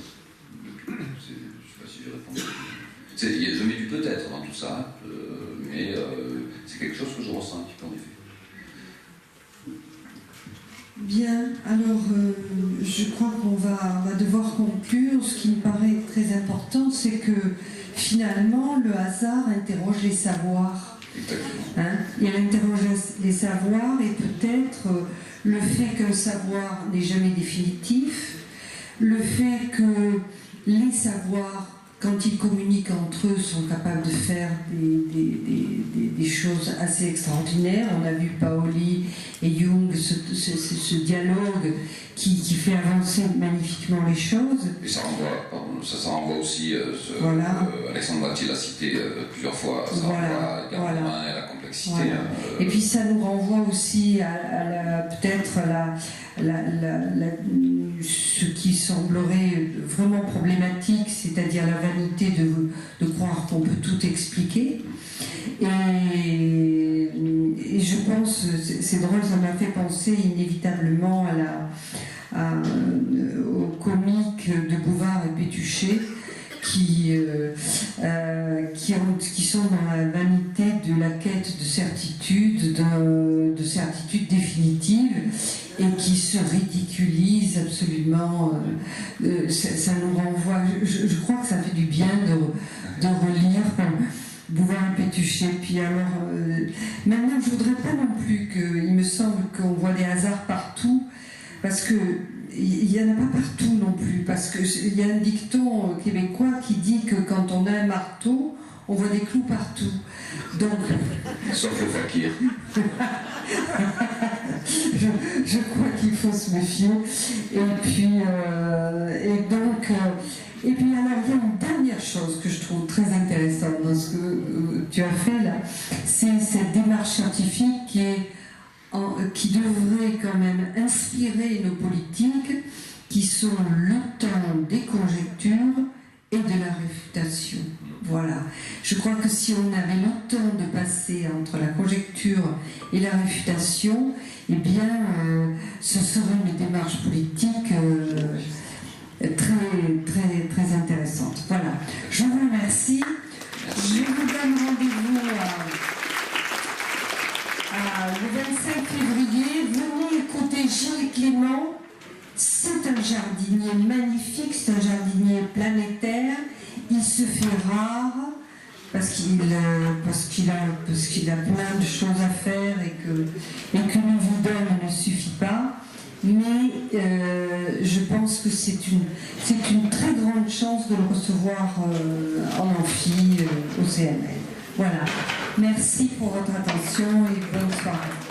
S5: Je ne sais pas si j'ai répondu. Je mets du peut-être dans tout ça, mais c'est quelque chose que je ressens un petit peu en effet.
S1: Bien, alors je crois qu'on va devoir conclure. Ce qui me paraît très important, c'est que finalement le hasard interroge les savoirs. Hein, il interroge les savoirs et peut-être le fait qu'un savoir n'est jamais définitif, le fait que les savoirs, quand ils communiquent entre eux, sont capables de faire des choses assez extraordinaires. On a vu Paoli et Jung, ce dialogue qui fait avancer magnifiquement les choses.
S5: Et ça renvoie aussi,
S1: voilà.
S5: Alexandre Batti l'a cité plusieurs fois, ça renvoie également à la complexité.
S1: Voilà. Et puis ça nous renvoie aussi à peut-être ce qui semblerait vraiment problématique, c'est-à-dire la vanité de croire qu'on peut tout expliquer. Et je pense, c'est drôle, ça m'a fait penser inévitablement au comique de Bouvard et Pétuchet, qui sont dans la vanité de la quête de certitude, de certitude définitive, et qui se ridiculisent absolument. Ça nous renvoie. Je crois que ça fait du bien de relire Bouvard et Pétuchet. Puis alors, maintenant, je voudrais pas non plus il me semble qu'on voit des hasards partout, parce que il n'y en a pas partout non plus, parce qu'il y a un dicton québécois qui dit que quand on a un marteau, on voit des clous partout. Donc,
S5: sauf le fakir.
S1: je crois qu'il faut se méfier. Et puis alors, il y a une dernière chose que je trouve très intéressante dans ce que tu as fait là, c'est cette démarche scientifique qui devrait quand même inspirer nos politiques, qui sont le temps des conjectures et de la réfutation. Voilà. Je crois que si on avait le temps de passer entre la conjecture et la réfutation, eh bien, ce serait une démarche politique très intéressante. Voilà. Je vous remercie. Je vous donne rendez-vous le 25 février. Venez écouter Gilles Clément. C'est un jardinier magnifique, c'est un jardinier planétaire. Il se fait rare parce qu'il a plein de choses à faire et que nous vous donne ne suffit pas. Mais je pense que c'est une très grande chance de le recevoir en amphi au CNL. Voilà. Merci pour votre attention et bonne soirée.